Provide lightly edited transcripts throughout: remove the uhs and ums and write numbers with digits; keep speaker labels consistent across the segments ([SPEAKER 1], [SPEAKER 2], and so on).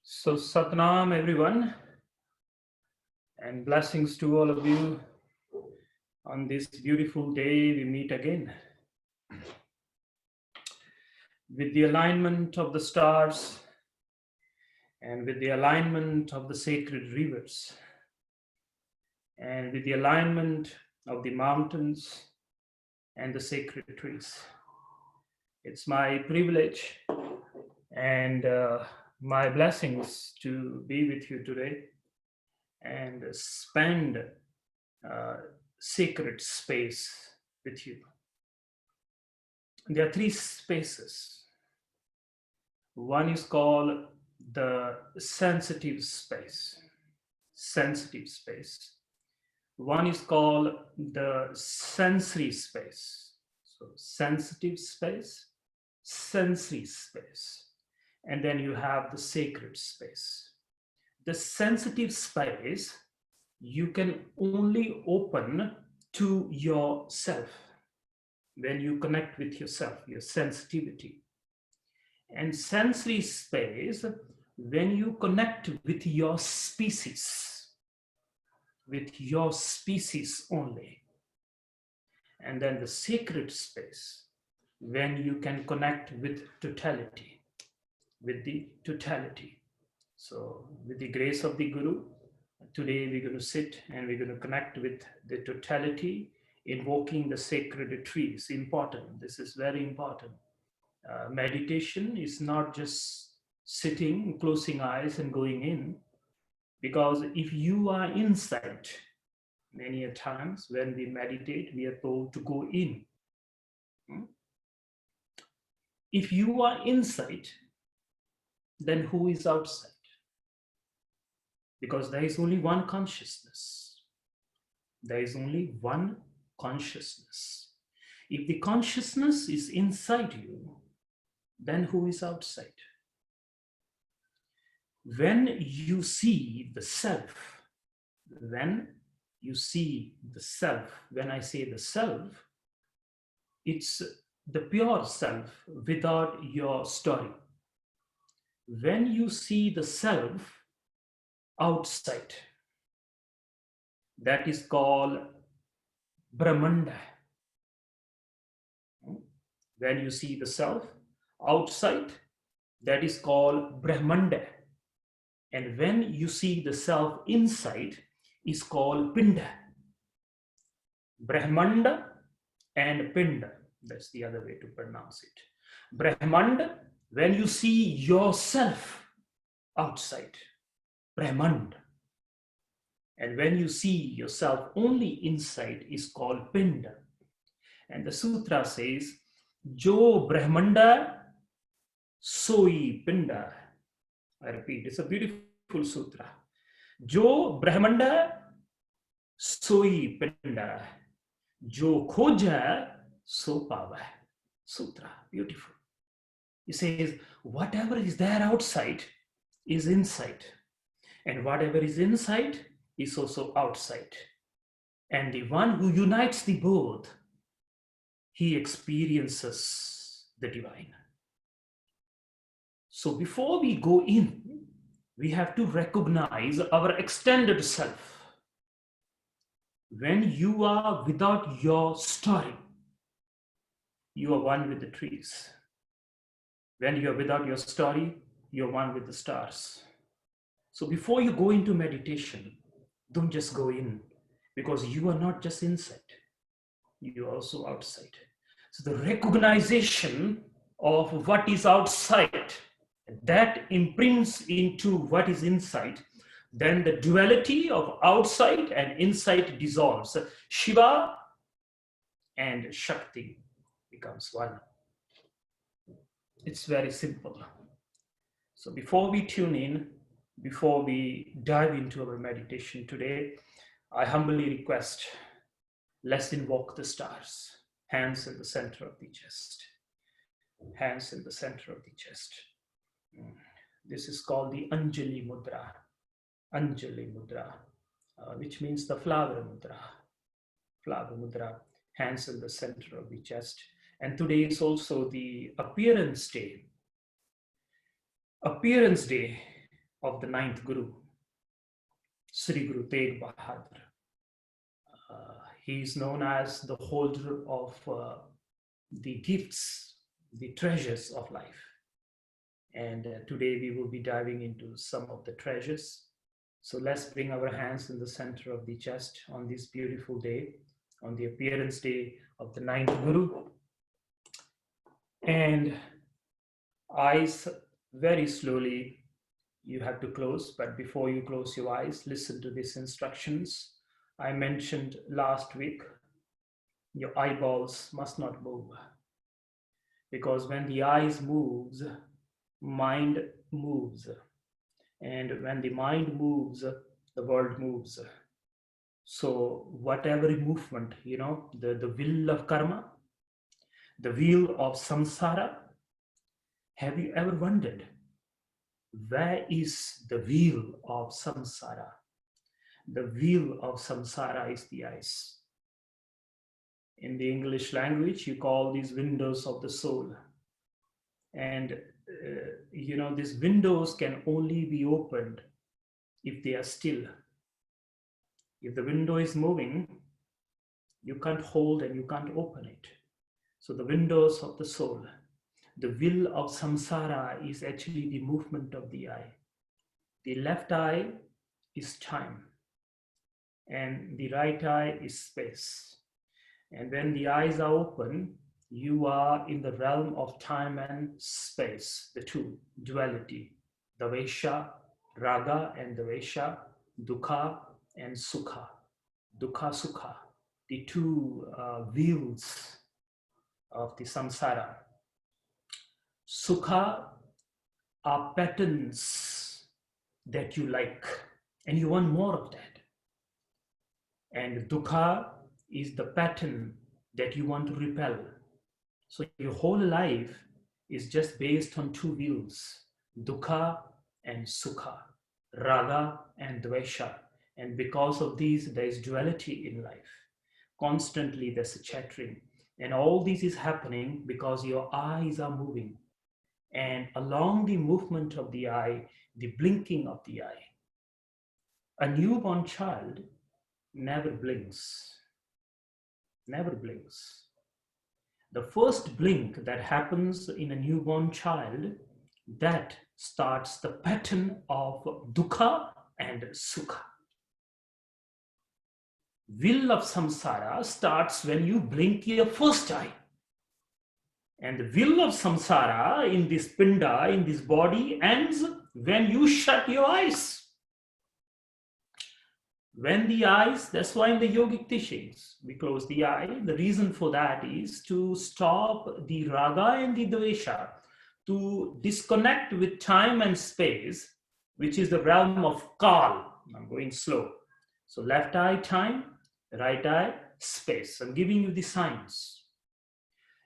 [SPEAKER 1] So, Satnam, everyone, and blessings to all of you. On this beautiful day, we meet again with the alignment of the stars and with the alignment of the sacred rivers and with the alignment of the mountains and the sacred trees. It's my privilege and my blessings to be with you today and spend sacred space with you. There are three spaces. One is called the sensitive space. Sensitive space. One is called the sensory space. So sensitive space, sensory space. And then you have the sacred space. The sensitive space you can only open to yourself when you connect with yourself, your sensitivity. And sensory space when you connect with your species only. And then the sacred space when you can connect with totality, with the totality. So with the grace of the Guru, today we're going to sit and we're going to connect with the totality, invoking the sacred trees. Important. This is very important. Meditation is not just sitting, closing eyes and going in, because if you are inside, many a times when we meditate, we are told to go in. If you are inside, then who is outside? Because there is only one consciousness. There is only one consciousness. If the consciousness is inside you, then who is outside? When you see the self, when you see the self, when I say the self, it's the pure self without your story. When you see the self outside, that is called Brahmanda. When you see the self outside, that is called Brahmanda. And when you see the self inside, is called Pinda. Brahmanda and Pinda. That's the other way to pronounce it. Brahmanda, when you see yourself outside, Brahmanda. And when you see yourself only inside, is called Pinda. And the sutra says, Jo Brahmanda, Soi Pinda. I repeat, it's a beautiful sutra. Jo Brahmanda, Soi Pinda. Jo Khoja, So Pava. Sutra, beautiful. It says, whatever is there outside is inside. And whatever is inside is also outside. And the one who unites the both, he experiences the divine. So before we go in, we have to recognize our extended self. When you are without your story, you are one with the trees. When you are without your story, you are one with the stars. So before you go into meditation, don't just go in, because you are not just inside, you are also outside. So the recognition of what is outside, that imprints into what is inside, then the duality of outside and inside dissolves. Shiva and Shakti becomes one. It's very simple. So before we tune in, before we dive into our meditation today, I humbly request, let's invoke the stars. Hands in the center of the chest. Hands in the center of the chest. This is called the Anjali Mudra. Anjali Mudra, which means the flower mudra. Flower mudra, hands in the center of the chest. And today is also the appearance day of the ninth Guru, Sri Guru Tegh Bahadur. He is known as the holder of the gifts, the treasures of life. And today we will be diving into some of the treasures. So let's bring our hands in the center of the chest on this beautiful day, on the appearance day of the ninth Guru. And eyes very slowly you have to close, but before you close your eyes, listen to these instructions. I mentioned last week, your eyeballs must not move, because when the eyes moves, mind moves. And when the mind moves, the world moves. So whatever movement, the wheel of karma, the wheel of samsara, have you ever wondered, where is the wheel of samsara? The wheel of samsara is the eyes. In the English language, you call these windows of the soul. And, these windows can only be opened if they are still. If the window is moving, you can't hold and you can't open it. So the windows of the soul, the wheel of samsara is actually the movement of the eye. The left eye is time, and the right eye is space. And when the eyes are open, you are in the realm of time and space, the two, duality, dvesha, raga and dvesha, dukkha and sukha, dukkha, sukha, the two wheels of the samsara. Sukha are patterns that you like, and you want more of that. And dukkha is the pattern that you want to repel. So your whole life is just based on two wheels, dukkha and sukha, raga and dvesha. And because of these, there is duality in life. Constantly there's a chattering. And all this is happening because your eyes are moving. And along the movement of the eye, the blinking of the eye, a newborn child never blinks, never blinks. The first blink that happens in a newborn child, that starts the pattern of dukkha and sukha. Wheel of samsara starts when you blink your first eye. And the wheel of samsara in this pinda, in this body, ends when you shut your eyes. When the eyes, that's why in the yogic teachings, we close the eye. The reason for that is to stop the raga and the dvesha, to disconnect with time and space, which is the realm of kal. I'm going slow. So left eye, time, right eye, space. I'm giving you the signs.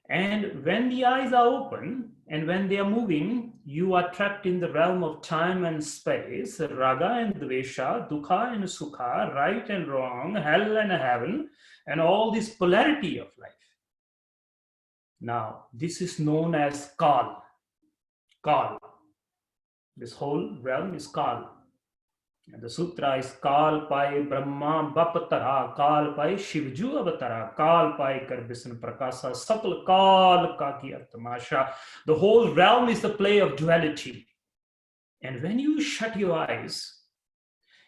[SPEAKER 1] And when the eyes are open and when they are moving, you are trapped in the realm of time and space, raga and dvesha, dukkha and sukha, right and wrong, hell and heaven, and all this polarity of life. Now, this is known as kal. Kal. This whole realm is kal. And the sutra is Kal Pai Brahma Bapatara, Kal Pai Shivju Avatara, Kal Pai Karbisan Prakasa, Sakal Kal Kaki Artamasha. The whole realm is the play of duality. And when you shut your eyes,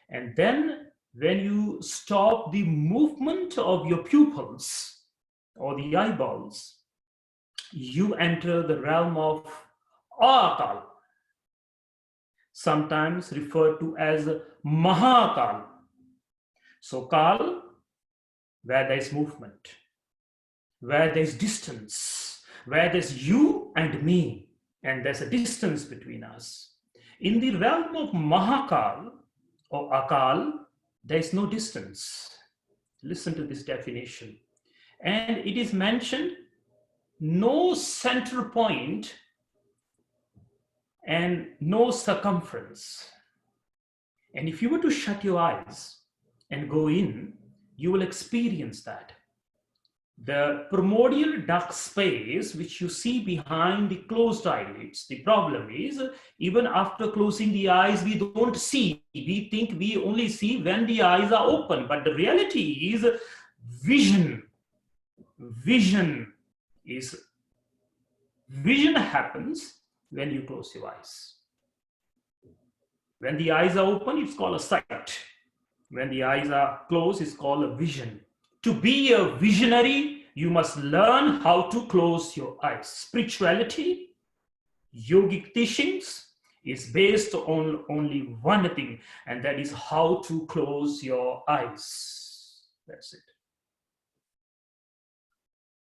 [SPEAKER 1] and then when you stop the movement of your pupils or the eyeballs, you enter the realm of Akal, sometimes referred to as Mahakal. So Kal, where there is movement, where there is distance, where there's you and me, and there's a distance between us. In the realm of Mahakal or Akal, there is no distance. Listen to this definition. And it is mentioned, no center point and no circumference. And if you were to shut your eyes and go in, you will experience that. The primordial dark space which you see behind the closed eyelids, the problem is even after closing the eyes, we don't see. We think we only see when the eyes are open, but the reality is vision. Vision happens when you close your eyes. When the eyes are open, it's called a sight. When the eyes are closed, it's called a vision. To be a visionary, you must learn how to close your eyes. Spirituality, yogic teachings is based on only one thing, and that is how to close your eyes. That's it.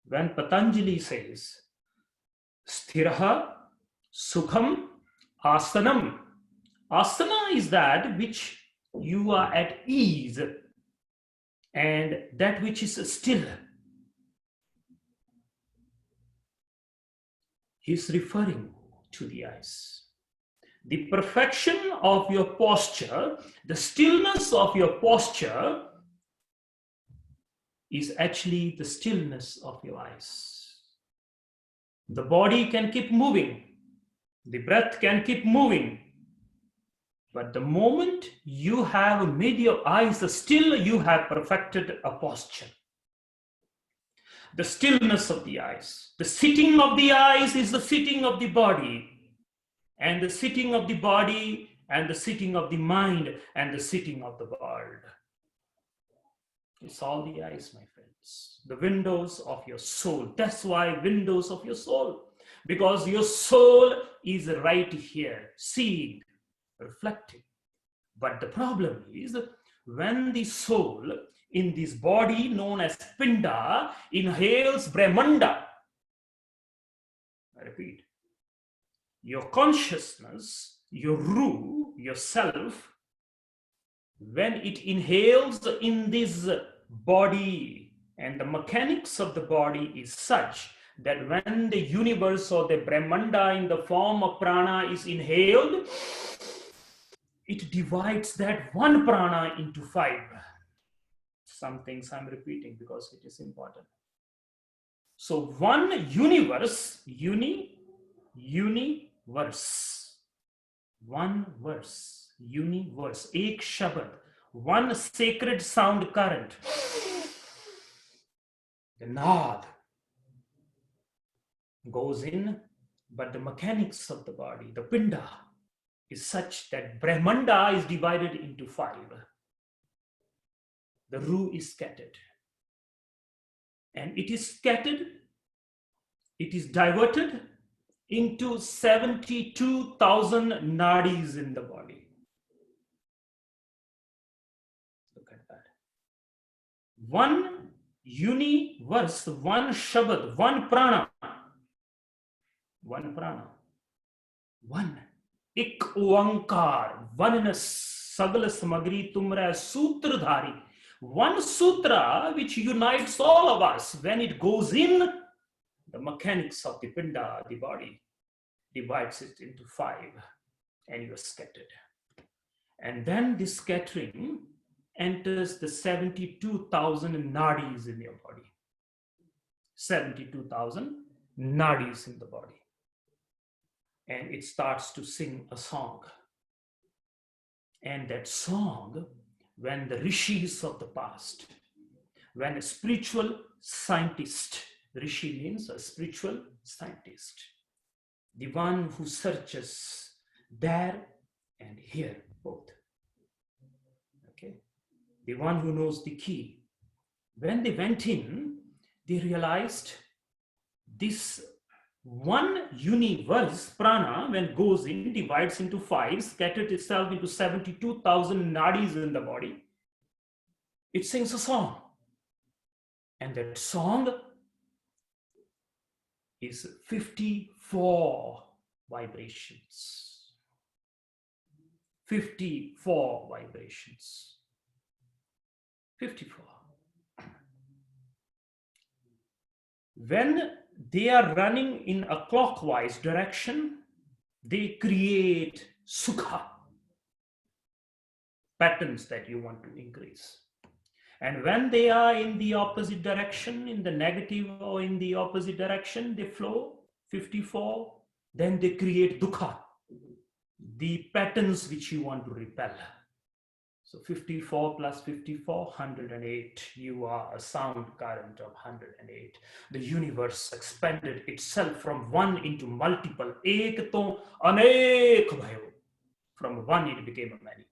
[SPEAKER 1] When Patanjali says, Sthiraha Sukham Asanam, asana is that which you are at ease and that which is still. He's referring to the eyes. The perfection of your posture, the stillness of your posture is actually the stillness of your eyes. The body can keep moving. The breath can keep moving. But the moment you have made your eyes still, you have perfected a posture. The stillness of the eyes. The sitting of the eyes is the sitting of the body. And the sitting of the body and the sitting of the mind and the sitting of the world. It's all the eyes, my friends. The windows of your soul. That's why windows of your soul. Because your soul is right here, seeing, reflecting. But the problem is when the soul in this body known as Pinda inhales Brahmanda. I repeat, your consciousness, your Ru, yourself, when it inhales in this body, and the mechanics of the body is such that when the universe or the Brahmanda in the form of prana is inhaled, it divides that one prana into 5. Some things I'm repeating because it is important. So one universe, universe, one verse, universe, ek shabad, one sacred sound current, the nad goes in, but the mechanics of the body, the pinda, is such that Brahmanda is divided into 5. The Ru is scattered. And it is scattered, it is diverted into 72,000 nadis in the body. Look at that. One universe, one Shabad, one prana, one Ik Oankar, oneness, Sagala Samagri Tumra Sutradhari. One sutra which unites all of us. When it goes in, the mechanics of the pinda, the body, divides it into 5 and you are scattered. And then this scattering enters the 72,000 nadis in your body. 72,000 nadis in the body. And it starts to sing a song. And that song, when the rishis of the past, when a spiritual scientist, rishi means a spiritual scientist, the one who searches there and here both, okay, the one who knows the key. When they went in, they realized this one universe, prana, when goes in, divides into 5, scattered itself into 72,000 nadis in the body. It sings a song. And that song is 54 vibrations. 54 vibrations. 54. When they are running in a clockwise direction, they create sukha, patterns that you want to increase. And when they are in the opposite direction, in the negative or in the opposite direction, they flow, 54, then they create dukkha, the patterns which you want to repel. So 54 plus 54, 108. You are a sound current of 108. The universe expanded itself from one into multiple. Ek to anek bhayo. From one it became a many.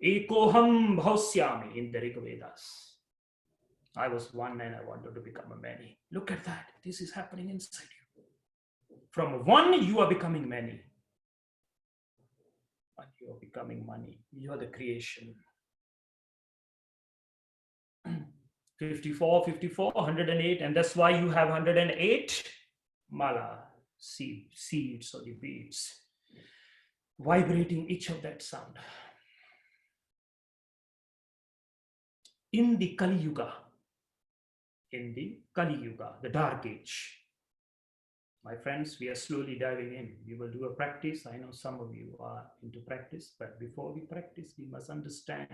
[SPEAKER 1] Ekoham bhausyami in the Rig Vedas. I was one and I wanted to become a many. Look at that. This is happening inside you. From one you are becoming many. And you are becoming money. You are the creation. 54, 54, 108, and that's why you have 108 mala seeds or the beads vibrating each of that sound. In the Kali Yuga, the dark age, my friends, we are slowly diving in. We will do a practice. I know some of you are into practice, but before we practice, we must understand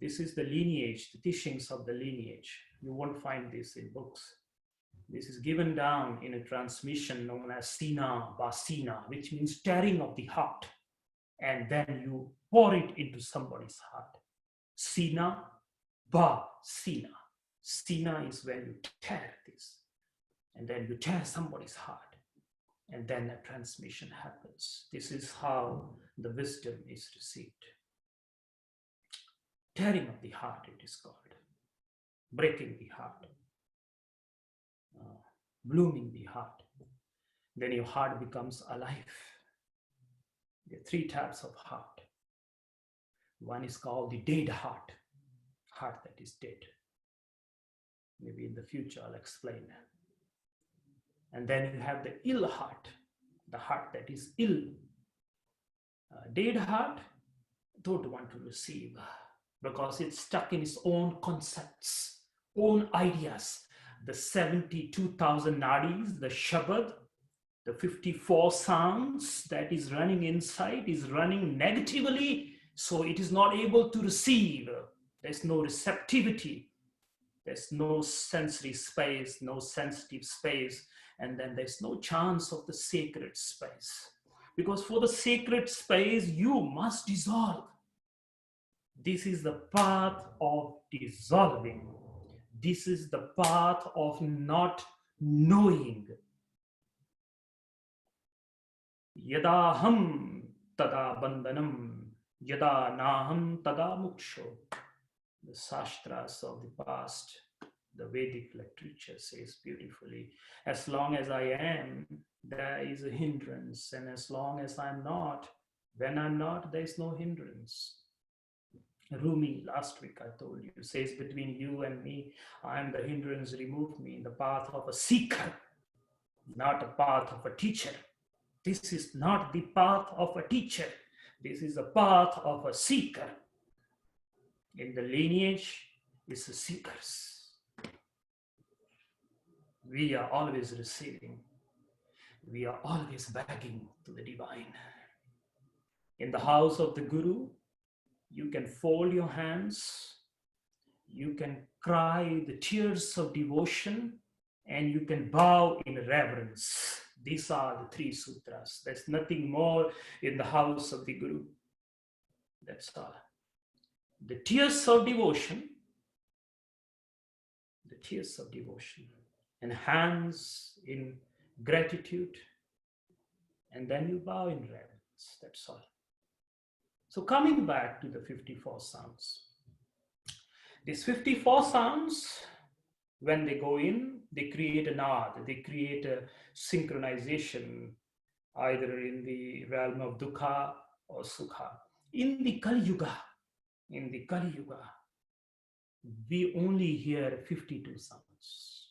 [SPEAKER 1] this is the lineage, the teachings of the lineage. You won't find this in books. This is given down in a transmission known as Sina Basina, which means tearing of the heart. And then you pour it into somebody's heart. Sina Basina. Sina is when you tear this. And then you tear somebody's heart. And then a transmission happens. This is how the wisdom is received. Tearing of the heart, it is called. Breaking the heart. Blooming the heart. Then your heart becomes alive. There are three types of heart. One is called the dead heart. Heart that is dead. Maybe in the future I'll explain. And then you have the ill heart. The heart that is ill. Dead heart don't want to receive, because it's stuck in its own concepts, own ideas. The 72,000 nadis, the Shabad, the 54 sounds that is running inside is running negatively, so it is not able to receive. There's no receptivity. There's no sensory space, no sensitive space, and then there's no chance of the sacred space. Because for the sacred space, you must dissolve. This is the path of dissolving. This is the path of not knowing. Yadaham tada bandhanam, yada naham tada muksho. The Shastras of the past, the Vedic literature says beautifully, as long as I am, there is a hindrance. And as long as I'm not, when I'm not, there's no hindrance. Rumi, last week I told you, says, between you and me, I am the hindrance, remove me, in the path of a seeker, not a path of a teacher. This is not the path of a teacher. This is the path of a seeker. In the lineage, it's the seekers. We are always receiving. We are always begging to the divine. In the house of the Guru, you can fold your hands, you can cry the tears of devotion, and you can bow in reverence. These are the three sutras. There's nothing more in the house of the Guru. That's all. The tears of devotion, and hands in gratitude, and then you bow in reverence. That's all. So coming back to the 54 sounds. These 54 sounds, when they go in, they create a nad, they create a synchronization, either in the realm of dukkha or sukha. In the Kali Yuga, we only hear 52 sounds.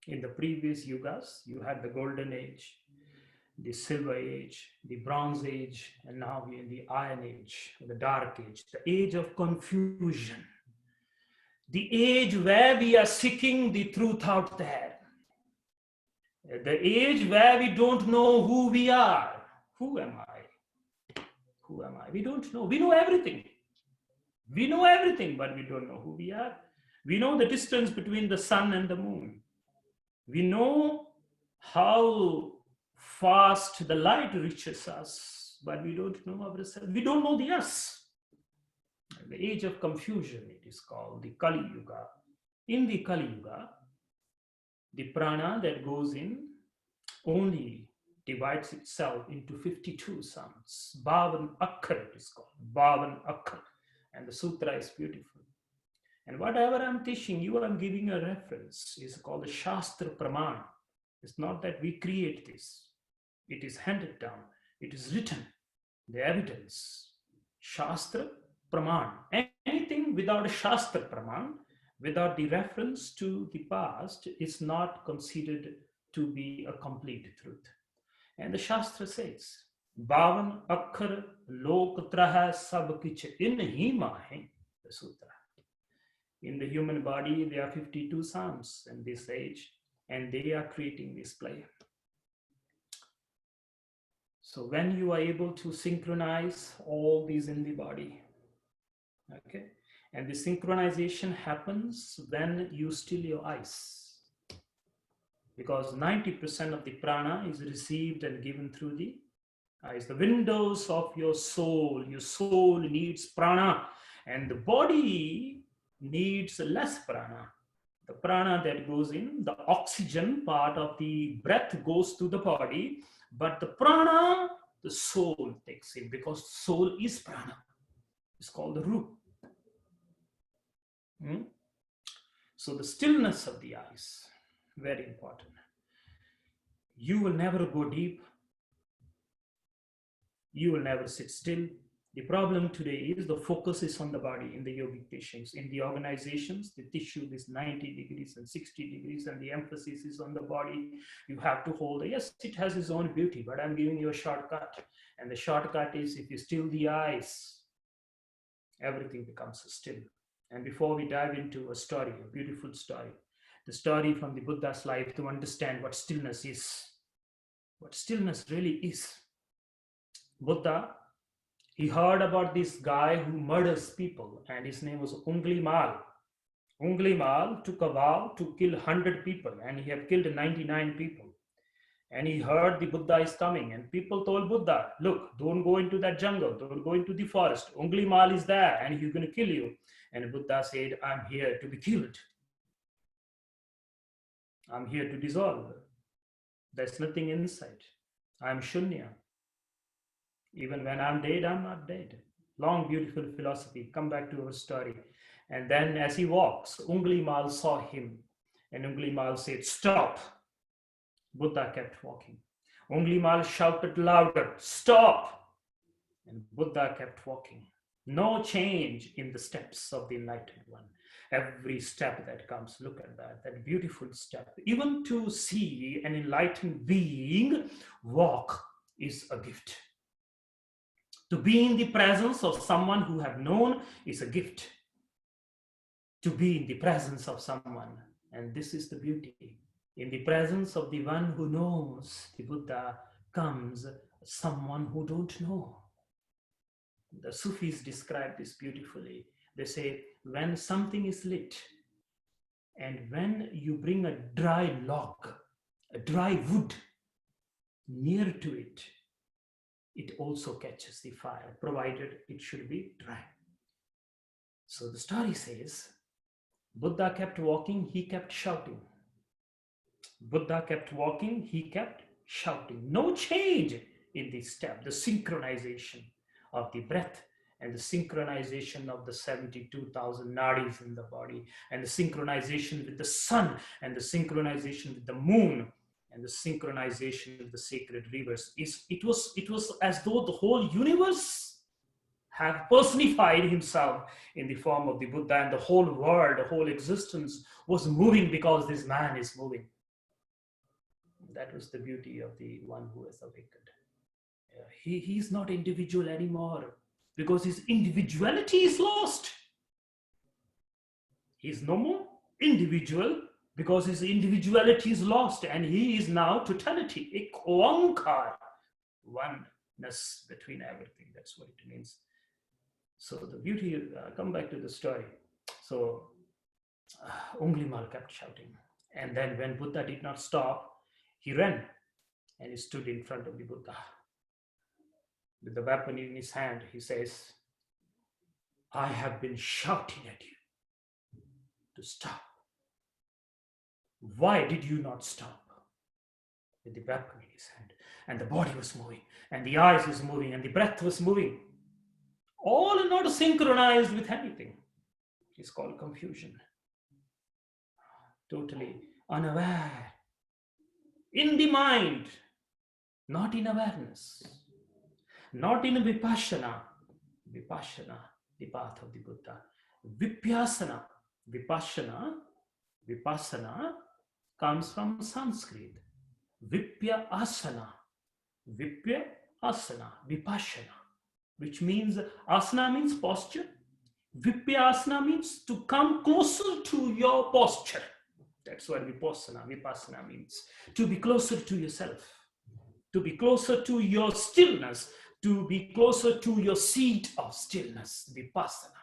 [SPEAKER 1] In the previous yugas, you had the golden age, the silver age, the bronze age, and now we're in the iron age, the dark age, the age of confusion, the age where we are seeking the truth out there, the age where we don't know who we are. Who am I? We don't know. We know everything. We know everything, but we don't know who we are. We know the distance between the sun and the moon. We know how fast the light reaches us, but we don't know ourselves. We don't know the us. The age of confusion, it is called the Kali Yuga. In the Kali Yuga, the prana that goes in only divides itself into 52 sounds. Bhavan Akkar, it is called. Bhavan Akkar. And the sutra is beautiful. And whatever I'm teaching you, I'm giving a reference. It's called the Shastra Praman. It's not that we create this. It is handed down. It is written. The evidence. Shastra Praman. Anything without a Shastra Praman, without the reference to the past, is not considered to be a complete truth. And the Shastra says, Bhavan Akkar Lokatraha Sab Kich In Hi Mahe, the Sutra. In the human body, there are 52 sounds in this age, and they are creating this play. So when you are able to synchronize all these in the body, okay, and the synchronization happens when you still your eyes. Because 90% of the prana is received and given through the eyes. The windows of your soul needs prana, and the body needs less prana. The prana that goes in, the oxygen part of the breath goes to the body, but the prana, the soul takes in, because soul is prana. It's called the root. So the stillness of the eyes, very important. You will never go deep. You will never sit still. The problem today is the focus is on the body in the yogic teachings. In the organizations, the tissue is 90 degrees and 60 degrees, and the emphasis is on the body. You have to hold it. Yes, it has its own beauty, but I'm giving you a shortcut. And the shortcut is, if you still the eyes, everything becomes still. And before we dive into a story, a beautiful story, the story from the Buddha's life, to understand what stillness is, what stillness really is. Buddha, he heard about this guy who murders people, and his name was Ungli Mal. Ungli Mal took a vow to kill 100 people, and he had killed 99 people. And he heard the Buddha is coming, and people told Buddha, look, don't go into that jungle, don't go into the forest. Ungli Mal is there, and he's going to kill you. And Buddha said, I'm here to be killed. I'm here to dissolve. There's nothing inside. I'm Shunya. Even when I'm dead, I'm not dead. Long, beautiful philosophy. Come back to our story. And then as he walks, Ungli Mal saw him. And Ungli Mal said, stop. Buddha kept walking. Ungli Mal shouted louder, stop. And Buddha kept walking. No change in the steps of the enlightened one. Every step that comes, look at that beautiful step. Even to see an enlightened being walk is a gift. To be in the presence of someone who have known is a gift. To be in the presence of someone, and this is the beauty. In the presence of the one who knows, the Buddha, comes someone who don't know. The Sufis describe this beautifully. They say, when something is lit, and when you bring a dry log, a dry wood near to it, it also catches the fire, provided it should be dry. So the story says, Buddha kept walking, he kept shouting. Buddha kept walking, he kept shouting. No change in the step, the synchronization of the breath, and the synchronization of the 72,000 nadis in the body, and the synchronization with the sun, and the synchronization with the moon, and the synchronization of the sacred rivers. It was as though the whole universe had personified himself in the form of the Buddha, and the whole world, the whole existence was moving because this man is moving. That was the beauty of the one who has awakened. He's not individual anymore, because his individuality is lost. He's no more individual, because his individuality is lost, and he is now totality, Ekoankar, oneness between everything. That's what it means. So the beauty, come back to the story. So Unglimal kept shouting. And then when Buddha did not stop, he ran and he stood in front of the Buddha. With the weapon in his hand, he says, I have been shouting at you to stop. Why did you not stop? With the weapon in his hand. And the body was moving, and the eyes was moving, and the breath was moving. All not synchronized with anything. It's called confusion. Totally unaware. In the mind, not in awareness. Not in vipassana. Vipassana, the path of the Buddha. Vipyasana. Vipassana comes from Sanskrit. Vipya asana, vipassana, which means asana means posture. Vipyasana means to come closer to your posture. That's what vipassana means. To be closer to yourself, to be closer to your stillness, to be closer to your seat of stillness, vipassana.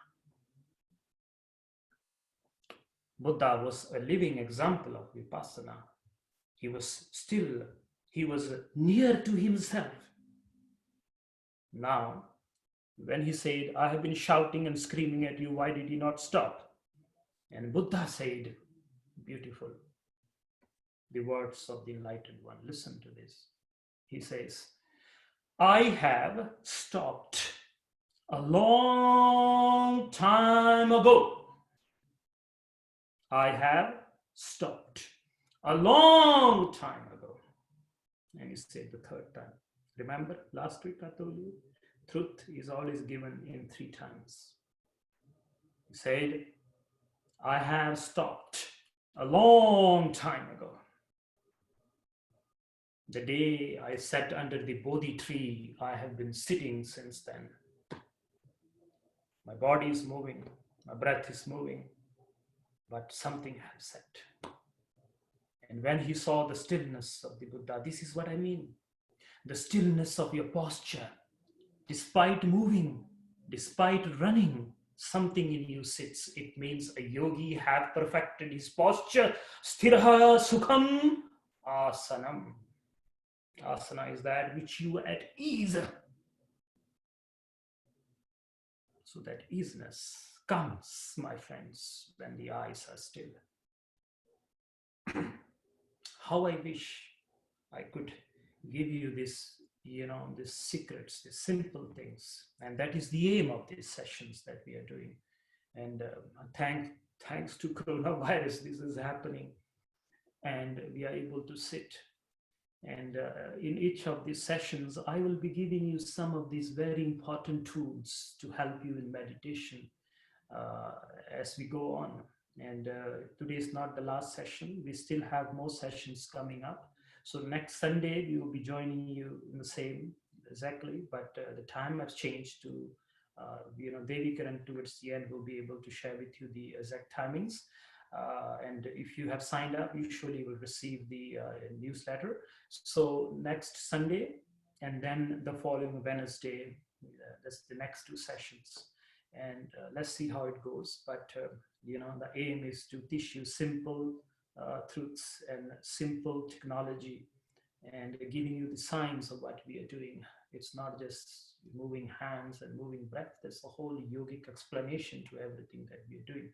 [SPEAKER 1] Buddha was a living example of vipassana. He was still, he was near to himself. Now, when he said, I have been shouting and screaming at you, why did you not stop? And Buddha said, beautiful, the words of the enlightened one. Listen to this. He says, I have stopped a long time ago. I have stopped a long time ago. And he said the third time. Remember last week I told you, truth is always given in 3 times. He said, I have stopped a long time ago. The day I sat under the Bodhi tree, I have been sitting since then. My body is moving, my breath is moving, but something has set. And when he saw the stillness of the Buddha, this is what I mean. The stillness of your posture, despite moving, despite running, something in you sits. It means a yogi have perfected his posture. Sthiraha sukham asanam. Asana is that which you are at ease. So that easiness comes, my friends, when the eyes are still. How I wish I could give you this, these secrets, these simple things. And that is the aim of these sessions that we are doing. And thanks to coronavirus, this is happening. And we are able to sit. And in each of these sessions, I will be giving you some of these very important tools to help you in meditation as we go on. And today is not the last session. We still have more sessions coming up. So next Sunday, we will be joining you in the same exactly, but the time has changed to, Devi Karan towards the end will be able to share with you the exact timings. And if you have signed up, usually you will receive the newsletter. So next Sunday, and then the following Wednesday, that's the next 2 sessions. And let's see how it goes. But the aim is to teach you simple truths and simple technology, and giving you the signs of what we are doing. It's not just moving hands and moving breath. There's a whole yogic explanation to everything that we are doing.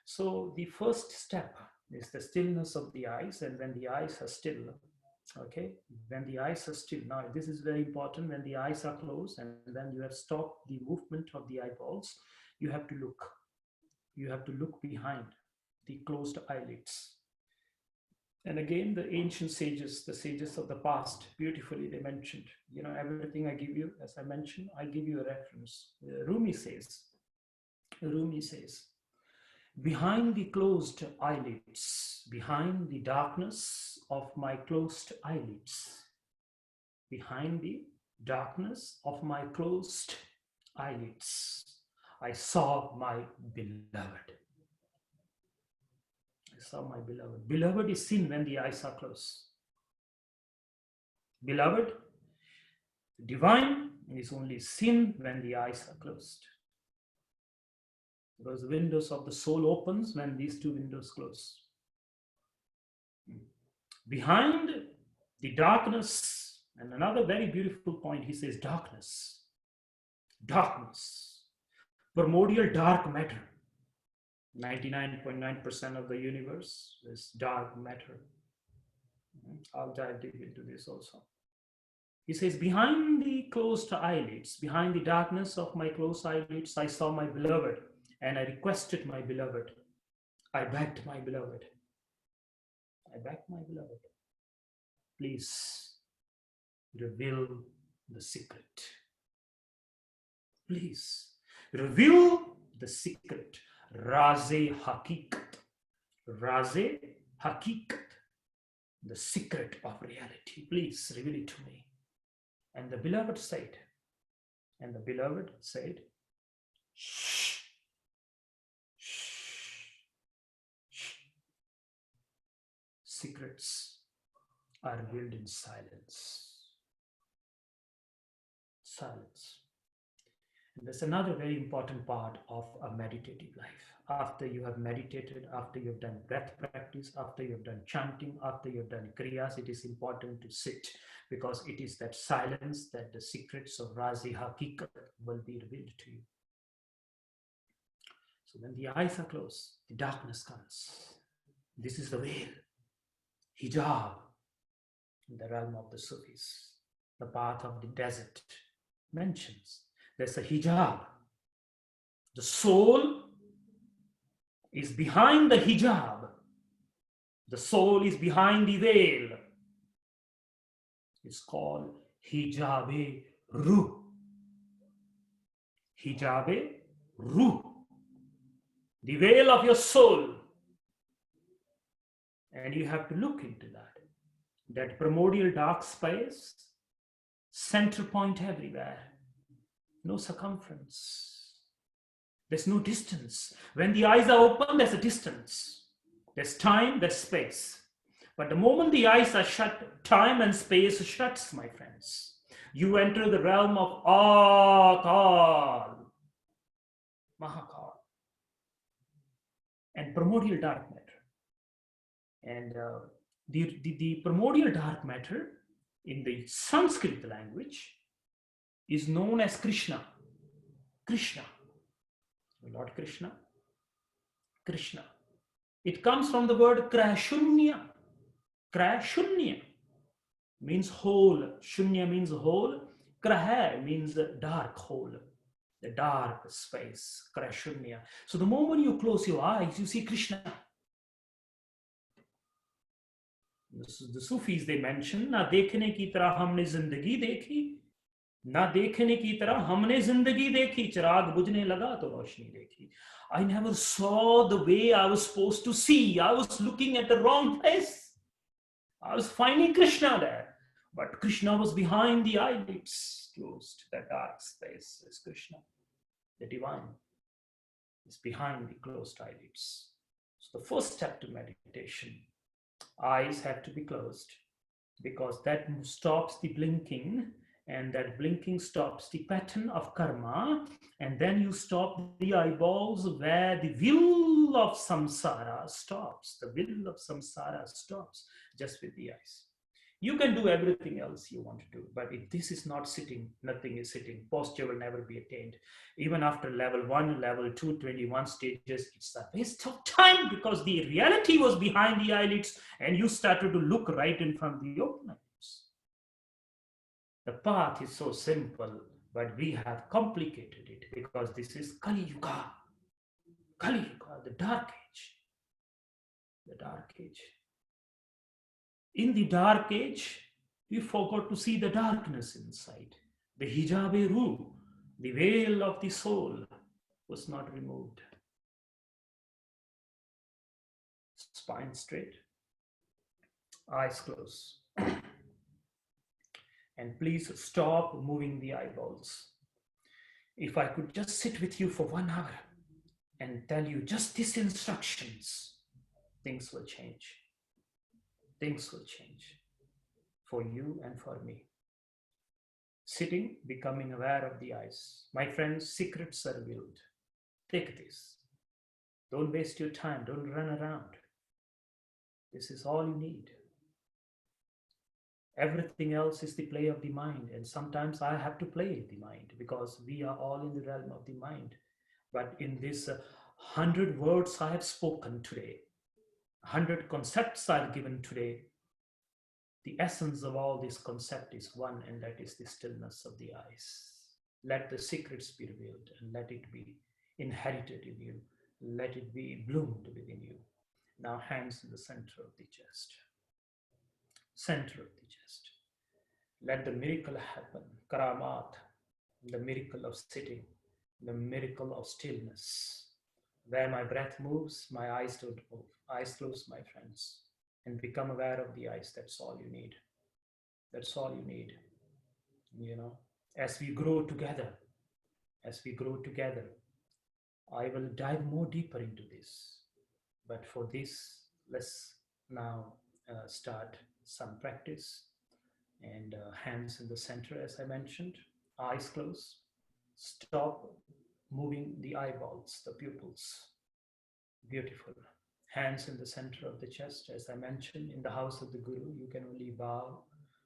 [SPEAKER 1] So the first step is the stillness of the eyes. And when the eyes are still, okay, when the eyes are still, now this is very important. When the eyes are closed and then you have stopped the movement of the eyeballs, you have to look behind the closed eyelids. And again, the ancient sages, the sages of the past, beautifully they mentioned, everything I give you, as I mentioned, I give you a reference. Rumi says, behind the closed eyelids, behind the darkness of my closed eyelids, behind the darkness of my closed eyelids, I saw my beloved. I saw my beloved. Beloved is seen when the eyes are closed. Beloved, divine, is only seen when the eyes are closed. because the windows of the soul opens when these two windows close. Behind the darkness, and another very beautiful point, he says darkness, darkness, primordial dark matter. 99.9% of the universe is dark matter. I'll dive deep into this also. He says, behind the closed eyelids, behind the darkness of my closed eyelids, I saw my beloved, and I requested my beloved. I begged my beloved. I begged my beloved. Please reveal the secret. Please reveal the secret. Raze Hakikat. Raze Hakikat. The secret of reality. Please reveal it to me. And the beloved said, shh, shh, shh. Secrets are revealed in silence. Silence. And there's another very important part of a meditative life. After you have meditated, after you've done breath practice, after you've done chanting, after you've done kriyas, it is important to sit, because it is that silence that the secrets of Razi Hakikat will be revealed to you. So when the eyes are closed, the darkness comes. This is the veil, hijab, in the realm of the Sufis. The path of the desert mentions there's a hijab. The soul is behind the hijab. The soul is behind the veil. It's called hijabe ruh. Hijabe ruh. The veil of your soul. And you have to look into that. That primordial dark space, center point everywhere. No circumference. There's no distance. When the eyes are open, there's a distance. There's time, there's space. But the moment the eyes are shut, time and space shuts, my friends. You enter the realm of Akal, Mahakal, and primordial dark matter. And the primordial dark matter in the Sanskrit language is known as Krishna. Krishna. Lord Krishna. Krishna. It comes from the word Krashunya. Krashunya means whole. Shunya means whole. Kraha means dark hole. The dark space. Krashunya. So the moment you close your eyes, you see Krishna. The Sufis, they mention, na dekhne ki tarah humne zindagi dekhi, na dekhne ki tarah humne zindagi dekhi, chirag bujhne laga to roshni dekhi. I never saw the way I was supposed to see. I was looking at the wrong place. I was finding Krishna there. But Krishna was behind the eyelids, closed. That dark space is Krishna. The divine is behind the closed eyelids. So the first step to meditation, eyes have to be closed, because that stops the blinking, and that blinking stops the pattern of karma, and then you stop the eyeballs where the wheel of samsara stops. The wheel of samsara stops just with the eyes. You can do everything else you want to do, but if this is not sitting, nothing is sitting. Posture will never be attained. Even after level 1, level 2, 21 stages, it's a waste of time, because the reality was behind the eyelids and you started to look right in front of the open eyelids. The path is so simple, but we have complicated it, because this is Kali Yuga. Kali Yuga, the dark age. The dark age. In the dark age, we forgot to see the darkness inside. The hijabe ruh, the veil of the soul, was not removed. Spine straight, eyes closed. And please stop moving the eyeballs. If I could just sit with you for 1 hour and tell you just these instructions, things will change. Things will change for you and for me. Sitting, becoming aware of the eyes. My friends, secrets are revealed. Take this. Don't waste your time. Don't run around. This is all you need. Everything else is the play of the mind. And sometimes I have to play the mind because we are all in the realm of the mind. But in this 100 words I have spoken today, 100 concepts I've given today, the essence of all this concept is one, and that is the stillness of the eyes. Let the secrets be revealed and let it be inherited in you. Let it be bloomed within you. Now, hands in the center of the chest. Center of the chest. Let the miracle happen. Karamat, the miracle of sitting, the miracle of stillness. Where my breath moves, my eyes don't move. Eyes closed, my friends, and become aware of the eyes. That's all you need. That's all you need. You know, as we grow together, I will dive more deeper into this. But for this, let's now start some practice. And hands in the center, as I mentioned, eyes closed. Stop moving the eyeballs, the pupils. Beautiful. Hands in the center of the chest. As I mentioned, in the house of the Guru, you can only bow,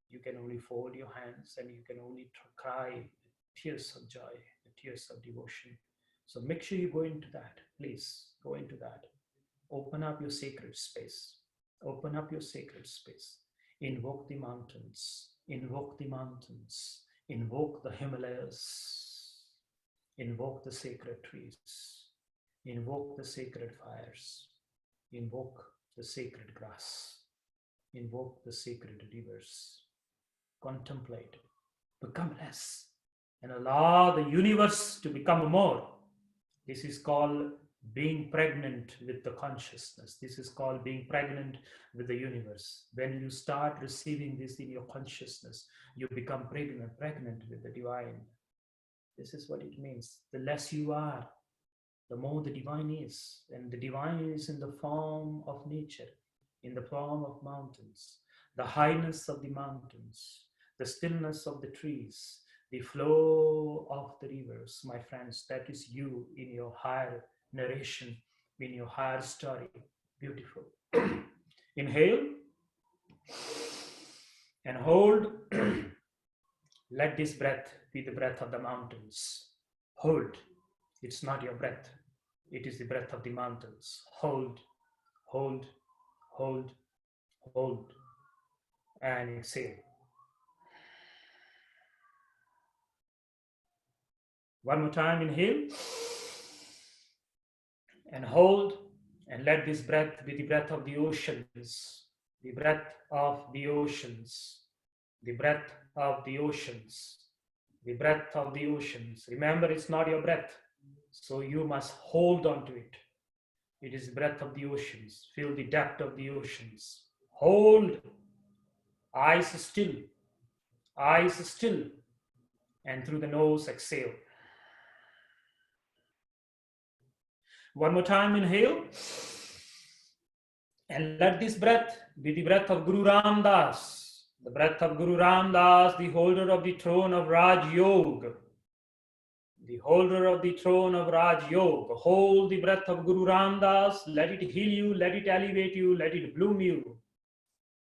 [SPEAKER 1] you can only fold your hands, and you can only cry tears of joy, tears of devotion. So make sure you go into that. Please go into that. Open up your sacred space. Open up your sacred space. Invoke the mountains. Invoke the mountains. Invoke the Himalayas. Invoke the sacred trees. Invoke the sacred fires. Invoke the sacred grass. Invoke the sacred rivers. Contemplate. Become less. And allow the universe to become more. This is called being pregnant with the consciousness. This is called being pregnant with the universe. When you start receiving this in your consciousness, you become pregnant with the divine. This is what it means. The less you are, the more the divine is. And the divine is in the form of nature, in the form of mountains, the highness of the mountains, the stillness of the trees, the flow of the rivers. My friends, that is you in your higher narration, in your higher story. Beautiful. Inhale and hold. Let this breath be the breath of the mountains. Hold. It's not your breath. It is the breath of the mountains. Hold, hold, hold, hold. And exhale. One more time, inhale. And hold. And let this breath be the breath of the oceans. The breath of the oceans. The breath of the oceans. The breath of the oceans. Remember, it's not your breath. So you must hold on to it. It is the breath of the oceans. Feel the depth of the oceans. Hold. Eyes still. Eyes still. And through the nose, exhale. One more time, inhale. And let this breath be the breath of Guru Ram Das. The breath of Guru Ram Das, the holder of the throne of Raj Yoga. The holder of the throne of Raj Yoga. Hold the breath of Guru Ram Das. Let it heal you, let it elevate you, let it bloom you.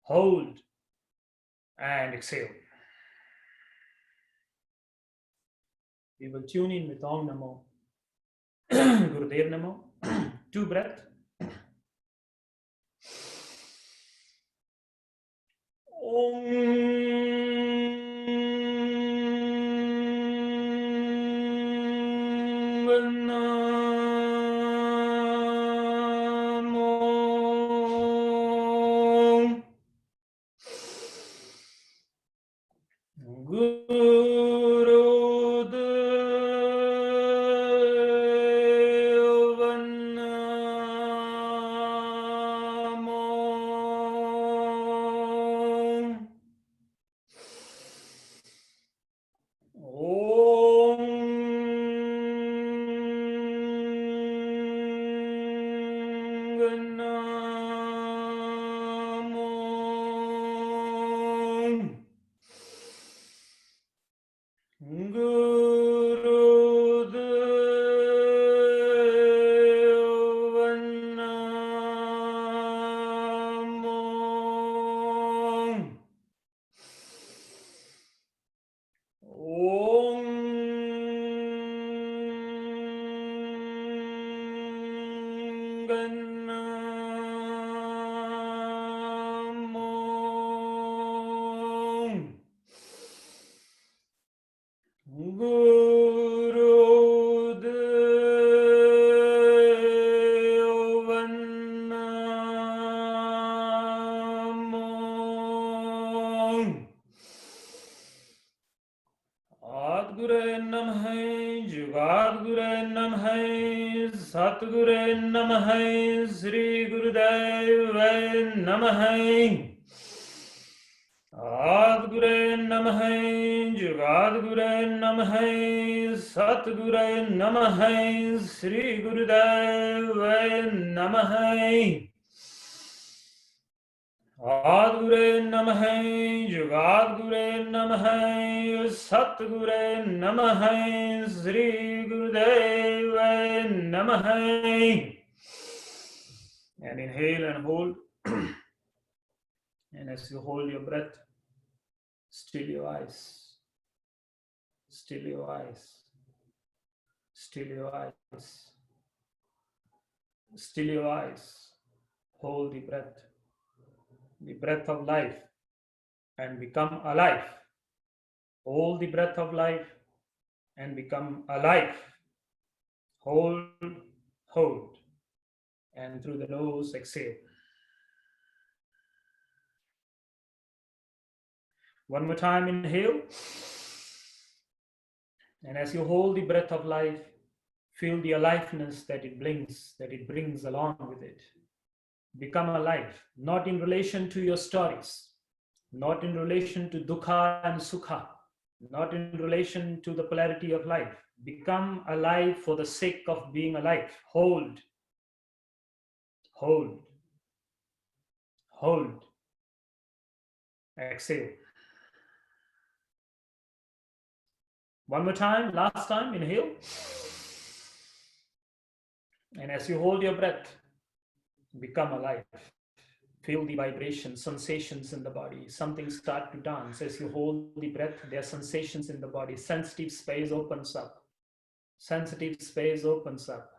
[SPEAKER 1] Hold and exhale. We will tune in with Om Namo. Gurudev Namo. 2 breath. Satguru Namaha, Sri Gurudeva Namaha, Adguru Namaha, Jagadguru Namaha, Satguru Namaha, Sri Gurudeva Namaha, Adguru Namaha, Jagadguru Namaha, Satguru Namaha, Sri Gurudeva Namaha. And inhale and hold. And as you hold your breath, still your eyes. Still your eyes. Still your eyes. Still your eyes. Hold the breath of life, and become alive. Hold the breath of life and become alive. Hold, hold. And through the nose, exhale. One more time, inhale. And as you hold the breath of life, feel the aliveness that it brings along with it. Become alive, not in relation to your stories, not in relation to dukkha and sukha, not in relation to the polarity of life. Become alive for the sake of being alive. Hold, hold, hold. Exhale. One more time, last time, inhale. And as you hold your breath, become alive. Feel the vibrations, sensations in the body. Something start to dance. As you hold the breath, there are sensations in the body. Sensitive space opens up. Sensitive space opens up.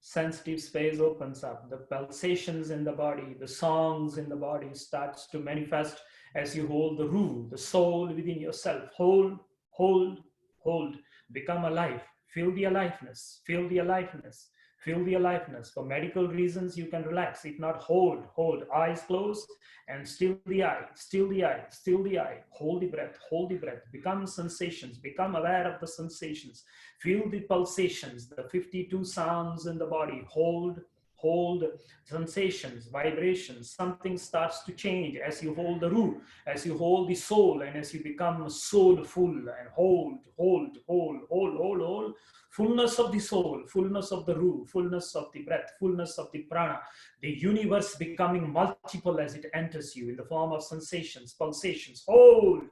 [SPEAKER 1] Sensitive space opens up. The pulsations in the body, the songs in the body starts to manifest as you hold the ruh, the soul within yourself. Hold, hold, hold. Become alive. Feel the aliveness. Feel the aliveness. Feel the aliveness. For medical reasons, you can relax. If not, hold, hold. Eyes closed and still the eye, still the eye, still the eye. Hold the breath, hold the breath. Become sensations. Become aware of the sensations. Feel the pulsations, the 52 sounds in the body. Hold, hold, sensations, vibrations. Something starts to change as you hold the ruh, as you hold the soul, and as you become soulful and hold, hold, hold, hold, hold, hold. Fullness of the soul, fullness of the ruh, fullness of the breath, fullness of the prana, the universe becoming multiple as it enters you in the form of sensations, pulsations. Hold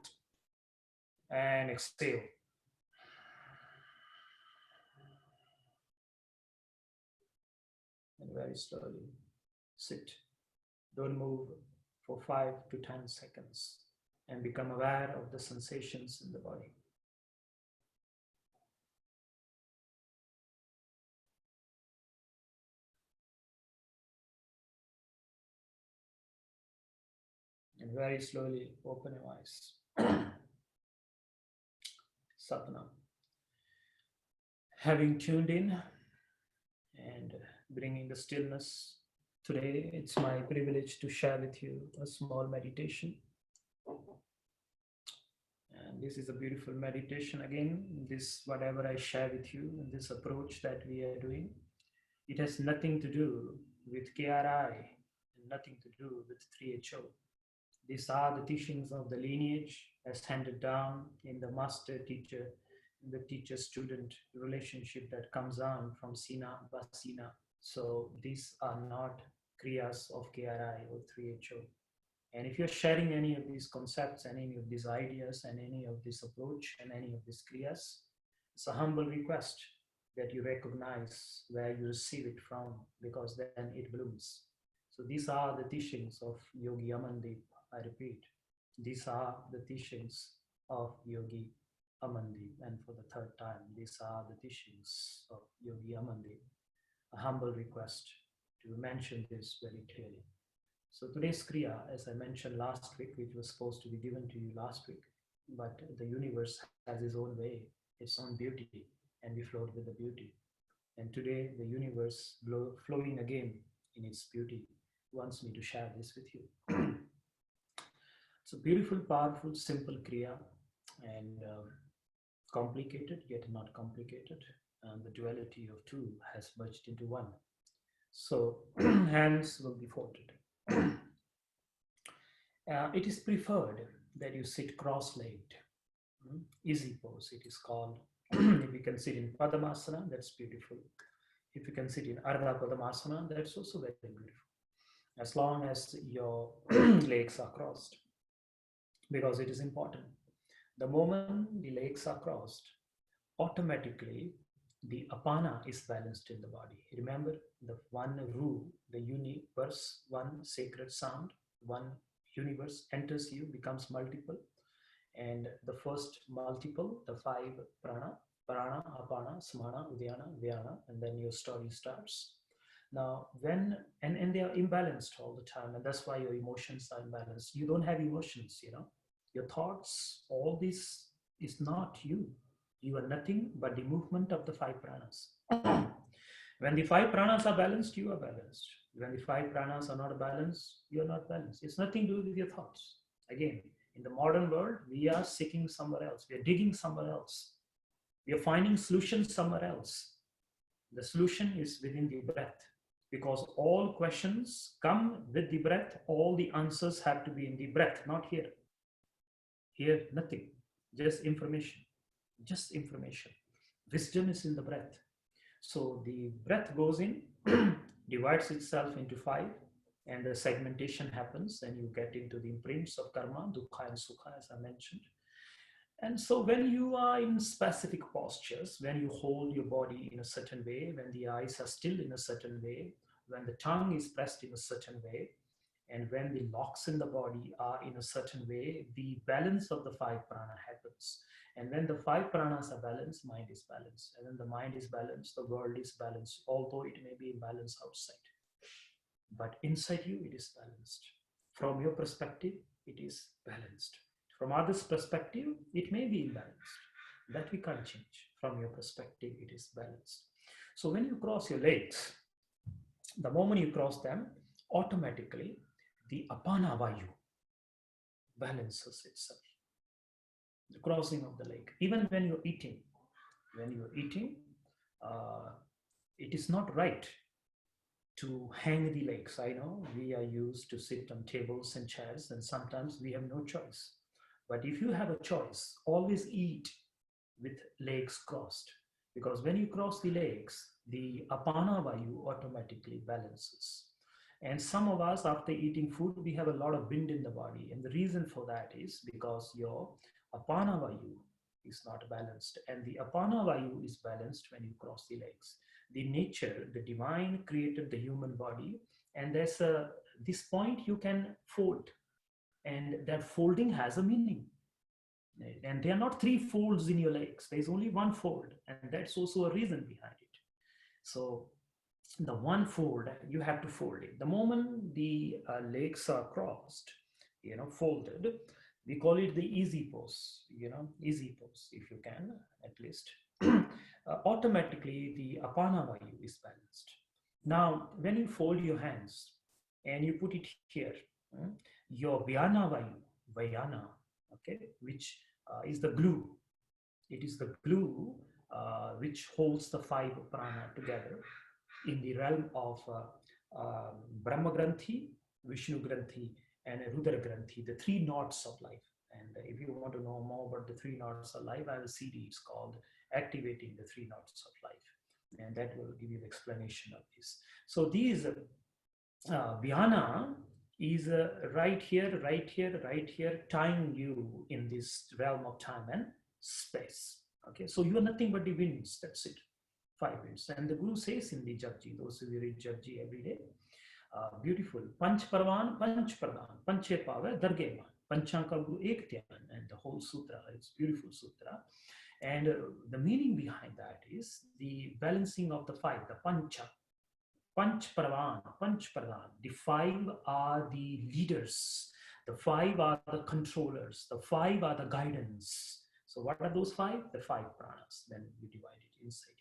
[SPEAKER 1] and exhale. And very slowly sit. Don't move for 5 to 10 seconds and become aware of the sensations in the body. And very slowly open your eyes. Satnam. Having tuned in and bringing the stillness, today it's my privilege to share with you a small meditation. And this is a beautiful meditation. Again, this, whatever I share with you, this approach that we are doing, it has nothing to do with KRI, nothing to do with 3HO. These are the teachings of the lineage as handed down in the master teacher, the teacher student relationship that comes on from Sina Basina. So these are not kriyas of KRI or 3HO. And if you're sharing any of these concepts and any of these ideas and any of this approach and any of these kriyas, it's a humble request that you recognize where you receive it from, because then it blooms. So these are the teachings of Yogi Amandeep. I repeat, these are the teachings of Yogi Amandeep. And for the third time, these are the teachings of Yogi Amandeep. A humble request to mention this very clearly. So today's Kriya, as I mentioned last week, which was supposed to be given to you last week, but the universe has its own way, its own beauty, and we float with the beauty. And today, the universe flowing again in its beauty wants me to share this with you. It's a beautiful, powerful, simple Kriya, and complicated, yet not complicated. And the duality of two has merged into one. So, hands will be folded. It is preferred that you sit cross-legged, easy pose, it is called. If you can sit in Padmasana, that's beautiful. If you can sit in Ardha Padmasana, that's also very beautiful. As long as your legs are crossed, because it is important. The moment the legs are crossed, automatically the apana is balanced in the body. Remember the one rule, the universe, one sacred sound, one universe enters you, becomes multiple. And the first multiple, the five prana, prana, apana, smana, udayana, vyana, and then your story starts. Now, and they are imbalanced all the time, and that's why your emotions are imbalanced. You don't have emotions, your thoughts, all this is not you. You are nothing but the movement of the five pranas. When the five pranas are balanced, you are balanced. When the five pranas are not balanced, you are not balanced. It's nothing to do with your thoughts. Again, in the modern world, we are seeking somewhere else. We are digging somewhere else. We are finding solutions somewhere else. The solution is within the breath, because all questions come with the breath. All the answers have to be in the breath, not here. Here, nothing, just information, just information. Wisdom is in the breath. So the breath goes in, divides itself into five, and the segmentation happens, and you get into the imprints of karma, dukkha and sukha, as I mentioned. And so when you are in specific postures, when you hold your body in a certain way, when the eyes are still in a certain way, when the tongue is pressed in a certain way, and when the locks in the body are in a certain way, the balance of the five prana happens. And when the five pranas are balanced, mind is balanced. And when the mind is balanced, the world is balanced, although it may be imbalanced outside. But inside you, it is balanced. From your perspective, it is balanced. From others' perspective, it may be imbalanced. That we can't change. From your perspective, it is balanced. So when you cross your legs, the moment you cross them, automatically the apana vayu balances itself. The crossing of the leg. Even when you're eating, it is not right to hang the legs. I know we are used to sit on tables and chairs, and sometimes we have no choice. But if you have a choice, always eat with legs crossed, because when you cross the legs, the apana vayu automatically balances. And some of us, after eating food, we have a lot of wind in the body. And the reason for that is because your apana vayu is not balanced. And the apana vayu is balanced when you cross the legs. The nature, the divine created the human body. And there's this point you can fold. And that folding has a meaning. And there are not three folds in your legs. There's only one fold. And that's also a reason behind it. So the one fold, you have to fold it. The moment the legs are crossed, folded, we call it the easy pose, easy pose, if you can, at least. Automatically, the apana vayu is balanced. Now, when you fold your hands and you put it here, your vyana vayu, vayana, okay, which is the glue. It is the glue which holds the five prana together in the realm of Brahma Granthi, Vishnu Granthi, and Rudra Granthi, the three knots of life. And if you want to know more about the three knots of life, I have a CD. It's called Activating the Three Knots of Life. And that will give you the explanation of this. So these Vyana is right here, right here, right here, tying you in this realm of time and space. Okay, so you are nothing but the winds. That's it. Five winds. And the Guru says in the Japji, those who read Japji every day, beautiful. Panch Parvan, Panch Pradhan, Panche Pava, Dargevan, Panchanka Guru Ek Dhyan, and the whole sutra. It's beautiful sutra. And the meaning behind that is the balancing of the five, the Pancha. Panch Pradhan. The five are the leaders. The five are the controllers. The five are the guidance. So what are those five? The five pranas. Then we divide it inside.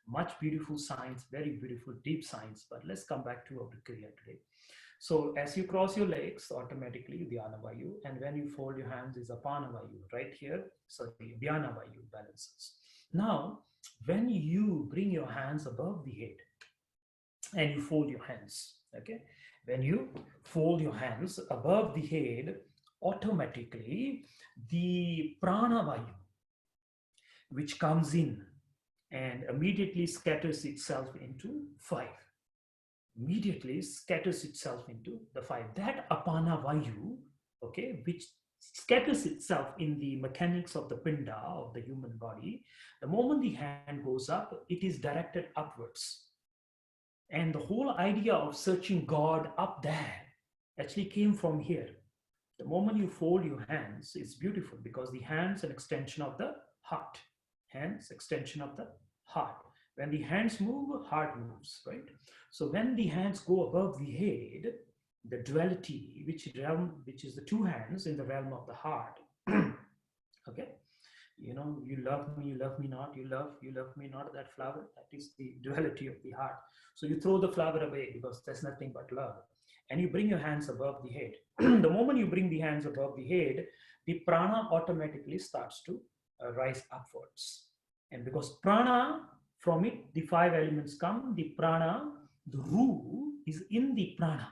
[SPEAKER 1] Much beautiful science, very beautiful, deep science. But let's come back to our Kriya today. So as you cross your legs, automatically Dhyana Vayu, and when you fold your hands is Apana Vayu, right here. So the Dhyana Vayu balances. Now, when you bring your hands above the head and you fold your hands, okay? When you fold your hands above the head, automatically the Prana Vayu, which comes in and immediately scatters itself into five. Immediately scatters itself into the five. That apana vayu, okay, which scatters itself in the mechanics of the pinda of the human body, the moment the hand goes up, it is directed upwards. And the whole idea of searching God up there actually came from here. The moment you fold your hands, it's beautiful because the hand's an extension of the heart. Hands, extension of the heart. When the hands move, heart moves, right? So when the hands go above the head, the duality, which is the two hands in the realm of the heart, okay? You know, you love me not, you love me not, that flower, that is the duality of the heart. So you throw the flower away because there's nothing but love. And you bring your hands above the head. The moment you bring the hands above the head, the prana automatically starts to rise upwards. And because prana, from it, the five elements come, the prana, the ru is in the prana.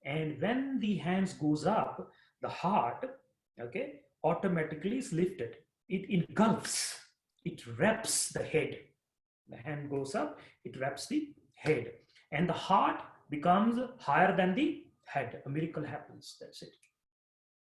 [SPEAKER 1] And when the hands goes up, the heart, okay, automatically is lifted. It engulfs, it wraps the head. The hand goes up, it wraps the head. And the heart becomes higher than the head. A miracle happens, that's it.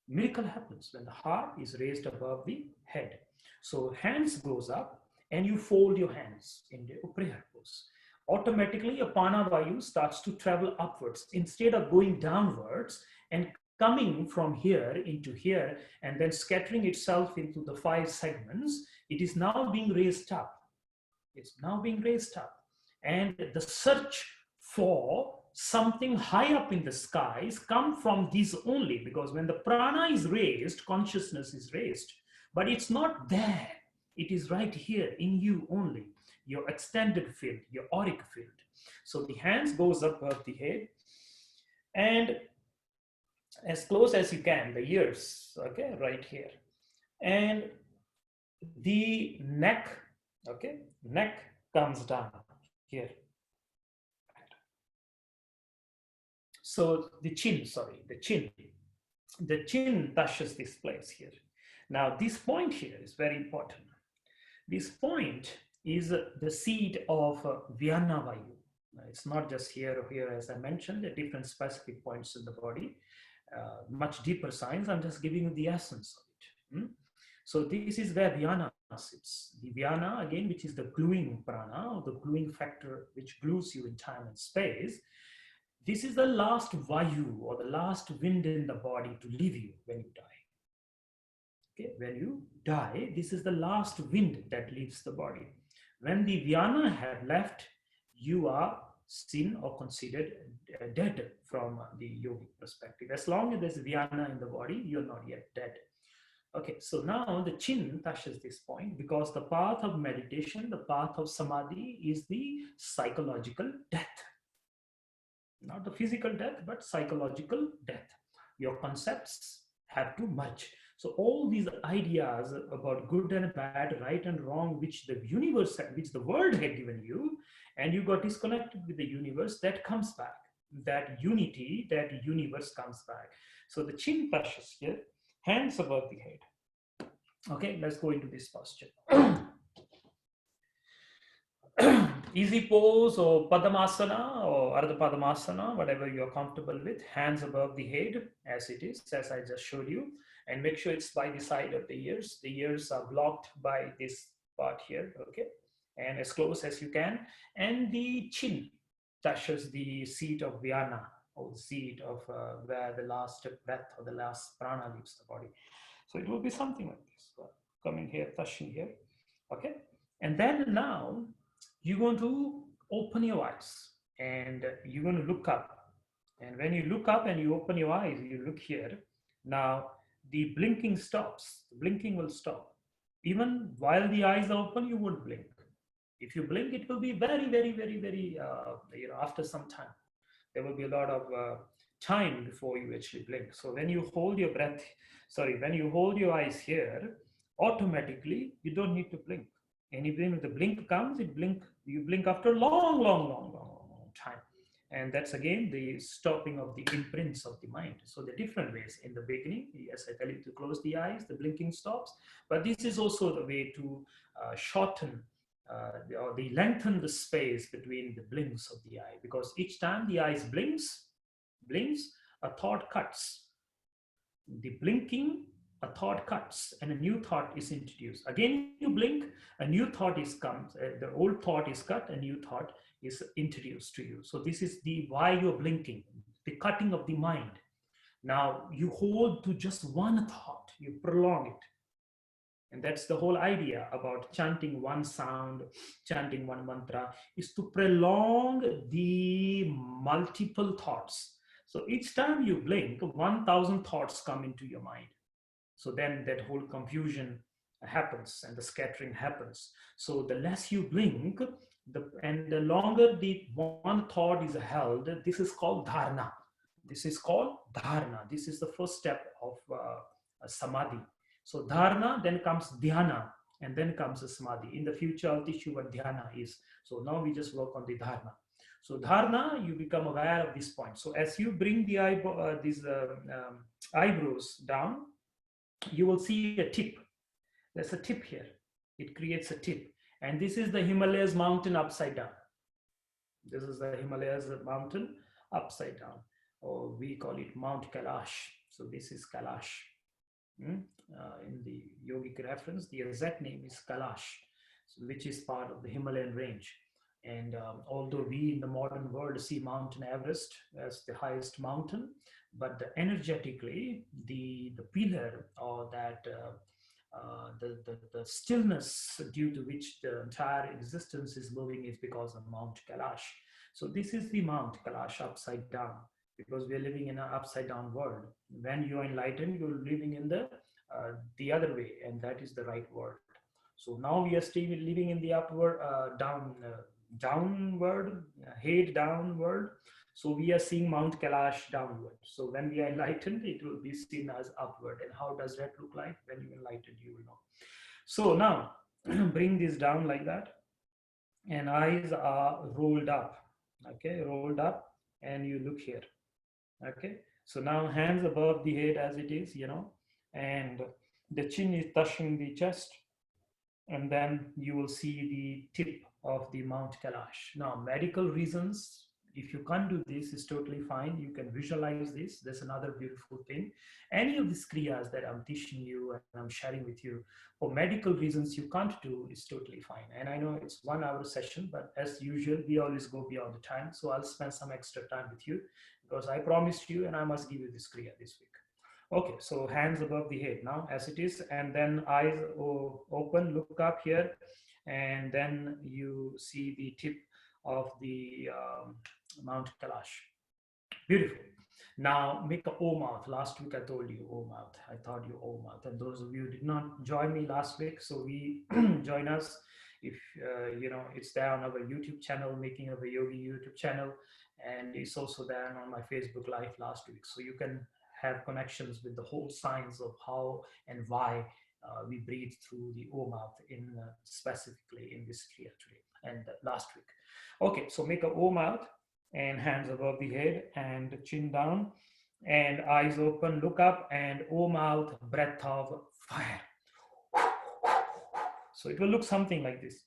[SPEAKER 1] Miracle happens when the heart is raised above the head. So hands goes up and you fold your hands in the prayer pose. Automatically apana vayu starts to travel upwards instead of going downwards and coming from here into here and then scattering itself into the five segments. It is now being raised up. It's now being raised up. And the search for something high up in the skies come from these only, because when the prana is raised, consciousness is raised, but it's not there. It is right here in you only, your extended field, your auric field. So the hands goes up above the head and as close as you can, the ears, okay, right here. And the neck, okay, neck comes down here. So the chin touches this place here. Now this point here is very important. This point is the seat of Vyana Vayu. It's not just here or here, as I mentioned, the different specific points in the body, much deeper science. I'm just giving you the essence of it. So this is where Vyana sits. The Vyana, again, which is the gluing prana, or the gluing factor which glues you in time and space. This is the last Vayu, or the last wind in the body to leave you when you die. Okay, when you die, this is the last wind that leaves the body. When the Vyana had left, you are seen or considered dead from the yogic perspective. As long as there's Vyana in the body, you're not yet dead. Okay, so now the chin touches this point because the path of meditation, the path of samadhi is the psychological death. Not the physical death, but psychological death. Your concepts have to merge. So all these ideas about good and bad, right and wrong, which the universe, which the world had given you, and you got disconnected with the universe, that comes back. That unity, that universe comes back. So the chin touches here, hands above the head. Okay, let's go into this posture. Easy pose or Padmasana or Ardha Padmasana, whatever you're comfortable with, hands above the head as it is, as I just showed you, and make sure it's by the side of the ears. The ears are blocked by this part here, okay, and as close as you can. And the chin touches the seat of Vyana, or the seat of where the last breath or the last prana leaves the body. So it will be something like this, coming here, touching here, okay. And then now, you're going to open your eyes. and you're going to look up. And when you look up and you open your eyes, you look here. Now the blinking stops. The blinking will stop. Even while the eyes are open, you won't blink. If you blink, it will be very, very, very, very, after some time. There will be a lot of time before you actually blink. So when you hold your breath, when you hold your eyes here, automatically you don't need to blink. And even if the blink comes, you blink after a long, long, long, long, long, long time. And that's again the stopping of the imprints of the mind. So the different ways in the beginning, yes, I tell you to close the eyes, the blinking stops, but this is also the way to shorten or they lengthen the space between the blinks of the eye, because each time the eyes blinks, a thought cuts. The blinking, a thought cuts, and a new thought is introduced. Again, you blink, a new thought is comes. The old thought is cut, a new thought is introduced to you. So this is the why you're blinking, the cutting of the mind. Now you hold to just one thought, you prolong it. And that's the whole idea about chanting one sound, chanting one mantra, is to prolong the multiple thoughts. So each time you blink, 1,000 thoughts come into your mind. So then that whole confusion happens and the scattering happens. So the less you blink, and the longer the one thought is held, this is called dharana. This is called dharana. This is the first step of samadhi. So dharana, then comes dhyana, and then comes the samadhi. In the future, I'll teach you what dhyana is. So now we just work on the dharana. So dharana, you become aware of this point. So as you bring the eyebrows down, you will see a tip. There's a tip here. It creates a tip. And this is the Himalayas mountain upside down. This is the Himalayas mountain upside down. Or we call it Mount Kailash. So this is Kailash. In the yogic reference, the exact name is Kailash, which is part of the Himalayan range. And although we in the modern world see Mount Everest as the highest mountain, but energetically, the pillar or that the stillness due to which the entire existence is moving is because of Mount Kailash. So this is the Mount Kailash upside down, because we are living in an upside down world. When you are enlightened, you're living in the other way, and that is the right world. So now we are still living in the upward, downward, head downward. So we are seeing Mount Kailash downward. So when we are enlightened, it will be seen as upward. And how does that look like? When you're enlightened, you will know. So now bring this down like that, and eyes are rolled up. Okay, rolled up, and you look here. Okay, so now hands above the head as it is, and the chin is touching the chest, and then you will see the tip of the Mount Kailash. Now, medical reasons, if you can't do this, is totally fine. You can visualize this. That's another beautiful thing. Any of these kriyas that I'm teaching you and I'm sharing with you, for medical reasons you can't do, is totally fine. And I know it's 1 hour session, but as usual, we always go beyond the time. So I'll spend some extra time with you, because I promised you and I must give you this kriya this week. Okay, so hands above the head now as it is, and then eyes open, look up here, and then you see the tip of the Mount Kailash. Beautiful. Now make a O mouth. Last week I told you O mouth. I taught you O mouth, and those of you who did not join me last week, so we join us. If it's there on our YouTube channel, Making of a Yogi YouTube channel, and it's also there on my Facebook Live last week. So you can have connections with the whole science of how and why we breathe through the O mouth in specifically in this kriya today and last week. Okay, so make a O mouth and hands above the head and chin down and eyes open, look up, and O mouth, breath of fire. So it will look something like this.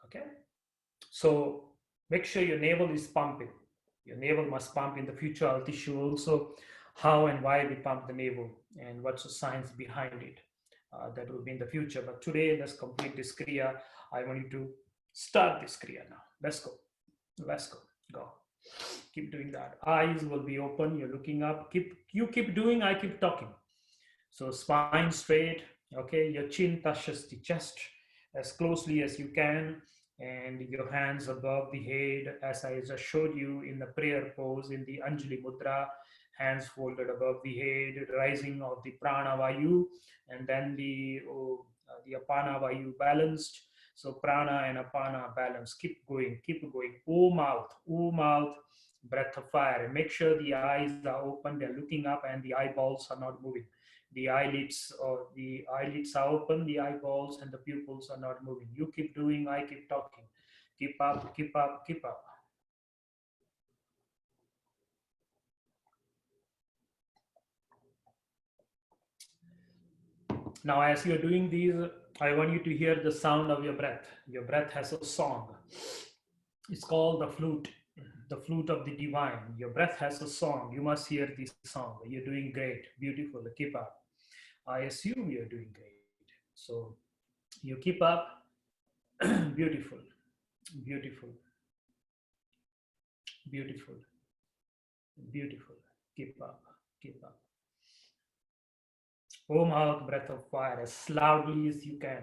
[SPEAKER 1] Okay, so make sure your navel is pumping. Your navel must pump. In the future, I'll teach you also how and why we pump the navel and what's the science behind it. That will be in the future. But today, let's complete this kriya. I want you to start this kriya now. Let's go. Let's go. Go. Keep doing that. Eyes will be open. You're looking up. Keep doing. I keep talking. So spine straight. Okay, your chin touches the chest as closely as you can, and your hands above the head, as I just showed you in the prayer pose in the Anjali Mudra. Hands folded above the head, rising of the prana vayu, and then the apana vayu balanced. So prana and apana balance. Keep going, keep going. O mouth, breath of fire. And make sure the eyes are open, they're looking up, and the eyeballs are not moving. The eyelids are open, the eyeballs and the pupils are not moving. You keep doing, I keep talking. Keep up, keep up, keep up. Now, as you're doing these, I want you to hear the sound of your breath. Your breath has a song. It's called the flute of the divine. Your breath has a song. You must hear this song. You're doing great, beautiful. Keep up. I assume you're doing great. So you keep up. Beautiful, beautiful, beautiful, beautiful. Keep up, keep up. Home out, breath of fire, as loudly as you can,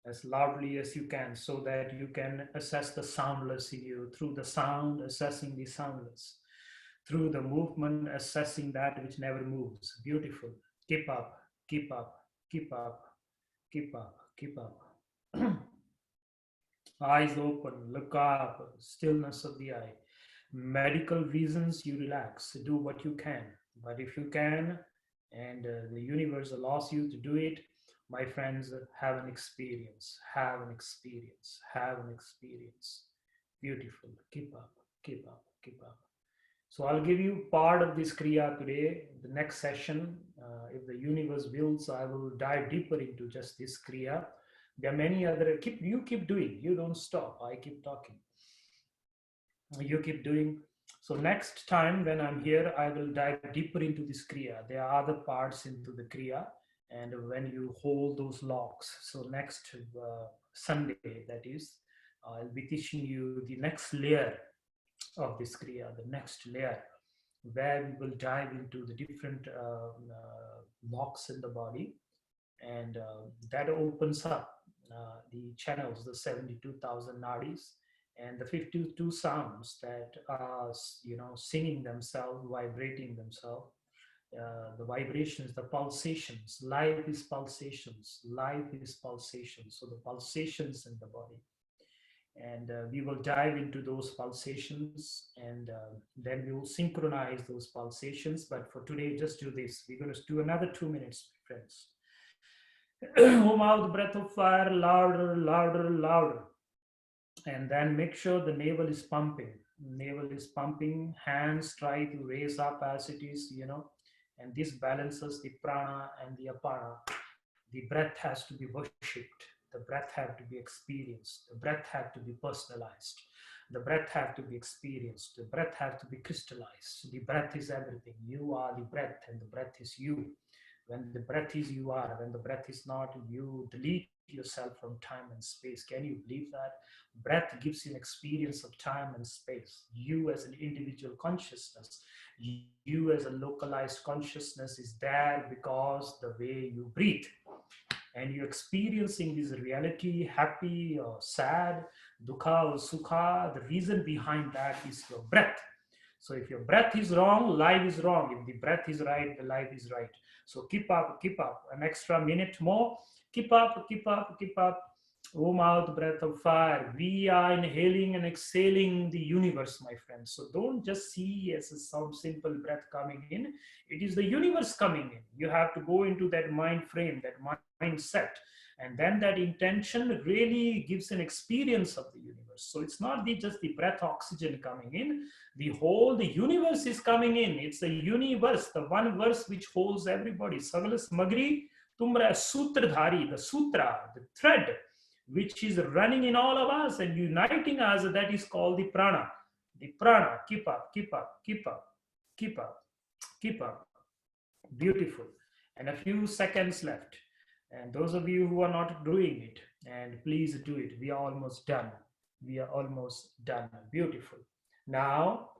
[SPEAKER 1] as loudly as you can, so that you can assess the soundless in you. Through the sound, assessing the soundless. Through the movement, assessing that which never moves. Beautiful. Keep up, keep up, keep up, keep up, keep up. Eyes open, look up, stillness of the eye. Medical reasons, you relax, do what you can. But if you can, and the universe allows you to do it, my friends, have an experience, have an experience, have an experience. Beautiful. Keep up, keep up, keep up. So I'll give you part of this Kriya today. The next session, if the universe wills, I will dive deeper into just this Kriya. There are many other, you keep doing, you don't stop, I keep talking. You keep doing. So next time when I'm here, I will dive deeper into this Kriya. There are other parts into the Kriya, and when you hold those locks. So next Sunday, that is, I'll be teaching you the next layer of this Kriya, the next layer, where we will dive into the different locks in the body, and that opens up the channels, the 72,000 nadis, and the 52 sounds that are, singing themselves, vibrating themselves. The vibrations, the pulsations. Life is pulsations. Life is pulsations. So the pulsations in the body, and we will dive into those pulsations, and then we will synchronize those pulsations. But for today, just do this. We're going to do another 2 minutes, friends. Home out, breath of fire, louder, louder, louder. And then make sure the navel is pumping. Navel is pumping. Hands try to raise up as it is, and this balances the prana and the apana. The breath has to be worshipped. The breath have to be experienced. The breath have to be personalized. The breath have to be experienced. The breath have to be crystallized. The breath is everything. You are the breath, and the breath is you. When the breath is, you are. When the breath is not, you delete yourself from time and space. Can you believe that? Breath gives you an experience of time and space. You as an individual consciousness, you as a localized consciousness is there because the way you breathe. And you're experiencing this reality, happy or sad, dukkha or sukha. The reason behind that is your breath. So if your breath is wrong, life is wrong. If the breath is right, the life is right. So keep up, keep up. An extra minute more. Keep up, keep up, keep up. Om out, breath of fire. We are inhaling and exhaling the universe, my friends. So don't just see as some simple breath coming in. It is the universe coming in. You have to go into that mind frame, that mindset. And then that intention really gives an experience of the universe. So it's not just the breath oxygen coming in. The universe is coming in. It's the universe, the one verse which holds everybody. Sagala Smagri Tumra Sutradhari, the sutra, the thread, which is running in all of us and uniting us, that is called the prana. The prana. Keep up, keep up, keep up, keep up, keep up. Beautiful. And a few seconds left. And those of you who are not doing it, and please do it. We are almost done. We are almost done. Beautiful. Now,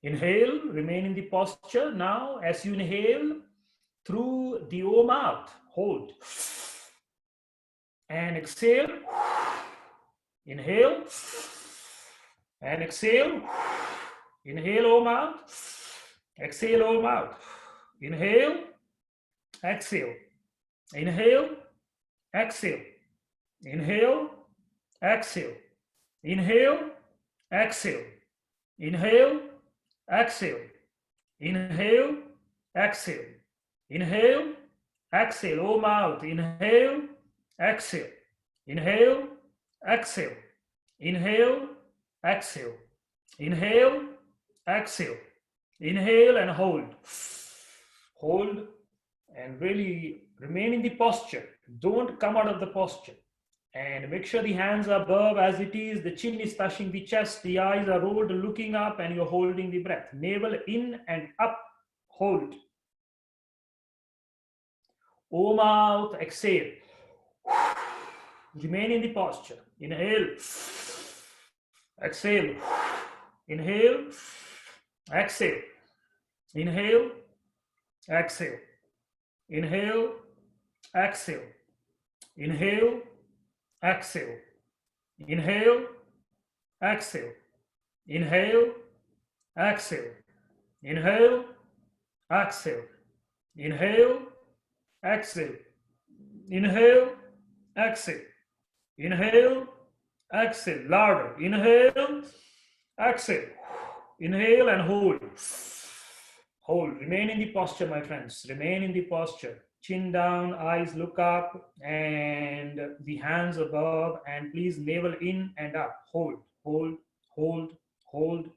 [SPEAKER 1] inhale, remain in the posture. Now, as you inhale through the O mouth, hold. And exhale. Inhale. And exhale. Inhale, O mouth. Exhale, O mouth. Inhale. Exhale. Inhale. Exhale. Inhale. Exhale. Inhale. Exhale. Inhale. Exhale. Inhale. Exhale. Inhale. Exhale. O mouth. Inhale. Exhale. Inhale. Exhale. Inhale. Exhale. Inhale. Exhale. Inhale and hold. Hold and really remain in the posture. Don't come out of the posture. And make sure the hands are above as it is. The chin is touching the chest. The eyes are rolled, looking up, and you're holding the breath. Navel in and up. Hold. O mouth, exhale. Remain in the posture. Inhale. Exhale. Inhale. Exhale. Inhale. Exhale. Inhale. Exhale. Inhale. Exhale. Inhale. Exhale. Inhale. Exhale. Inhale. Exhale. Inhale. Exhale. Inhale. Exhale. Inhale. Exhale. Louder. Inhale. Exhale. Inhale and hold. Hold. Remain in the posture, my friends. Remain in the posture. Chin down, eyes look up, and the hands above, and please navel in and up. Hold, hold, hold, hold,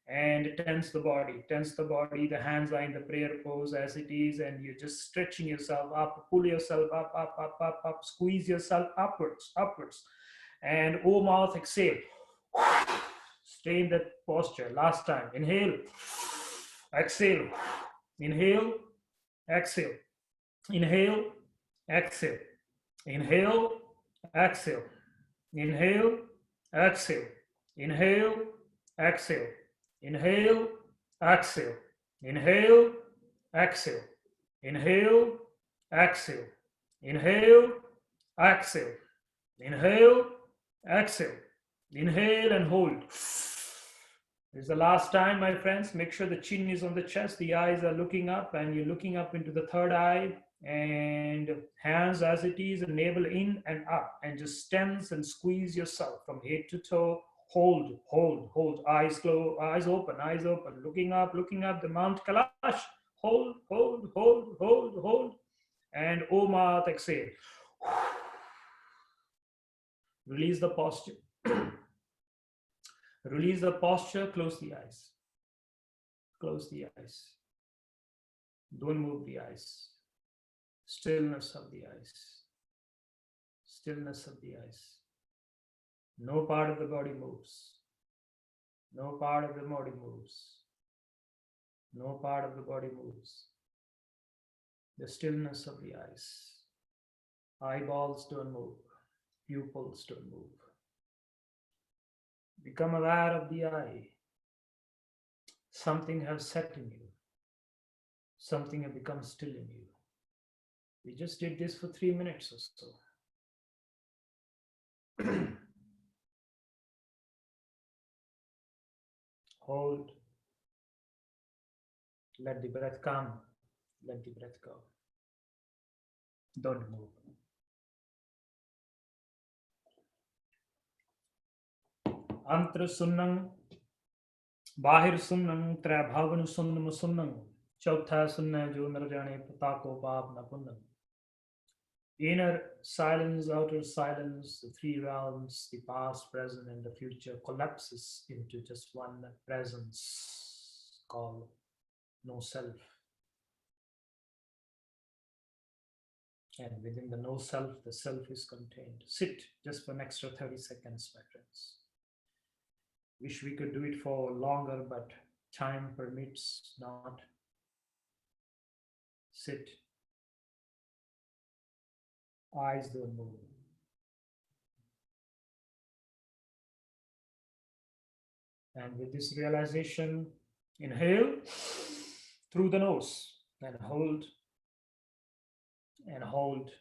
[SPEAKER 1] and tense the body. Tense the body. The hands are in the prayer pose as it is, and you're just stretching yourself up. Pull yourself up, up, up, up, up. Squeeze yourself upwards, upwards. And O mouth, exhale. Stay in that posture. Last time. Inhale. Exhale. Inhale. Exhale. Inhale. Exhale. Inhale. Exhale. Inhale. Exhale. Inhale. Exhale. Inhale. Exhale. Inhale. Exhale. Inhale. Exhale. Inhale. Exhale. Inhale. Exhale. Inhale and hold. This is the last time, my friends. Make sure the chin is on the chest. The eyes are looking up, and you're looking up into the third eye, and hands as it is, and navel in and up, and just tense and squeeze yourself from head to toe. Hold, hold, hold. Eyes closed, eyes open, looking up, the Mount Kailash. Hold, hold, hold, hold, hold. And O mouth, exhale. Release the posture. Release the posture, close the eyes. Close the eyes. Don't move the eyes. Stillness of the eyes. Stillness of the eyes. No part of the body moves. No part of the body moves. No part of the body moves. The stillness of the eyes. Eyeballs don't move. Pupils don't move. Become aware of the eye. Something has set in you. Something has become still in you. We just did this for 3 minutes or so. Hold. Let the breath come. Let the breath go. Don't move. Antra sunnam, bahir sunnam, trabhavan sunnam sunnam, chautha sunna jo nar jane patako bab na punnam. Inner silence, outer silence, the three realms, the past, present, and the future collapses into just one presence called no self. And within the no self, the self is contained. Sit just for an extra 30 seconds, my friends. Wish we could do it for longer, but time permits not. Sit. Eyes don't move. And with this realization, inhale through the nose and hold and hold,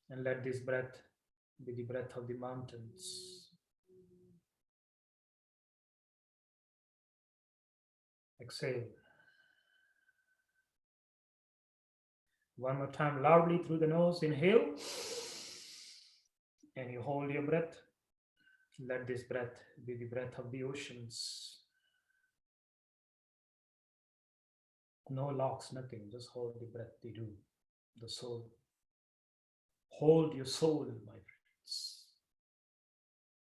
[SPEAKER 1] and let this breath be the breath of the mountains. Exhale. One more time, loudly through the nose. Inhale. And you hold your breath. Let this breath be the breath of the oceans. No locks, nothing. Just hold the breath, the do, the soul. Hold your soul, my friends.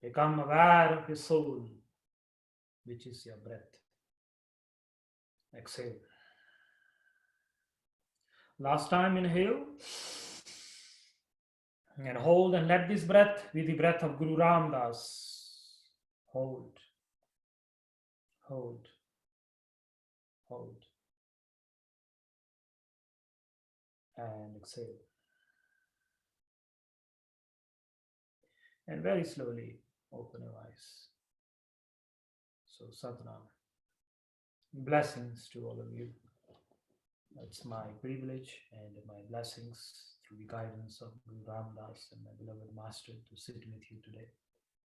[SPEAKER 1] Become aware of your soul, which is your breath. Exhale. Last time, inhale. And hold, and let this breath be the breath of Guru Ram Das. Hold. Hold. Hold. And exhale. And very slowly open your eyes. So Satnam. Blessings to all of you. It's my privilege and my blessings through the guidance of Guru Ram Das and my beloved master to sit with you today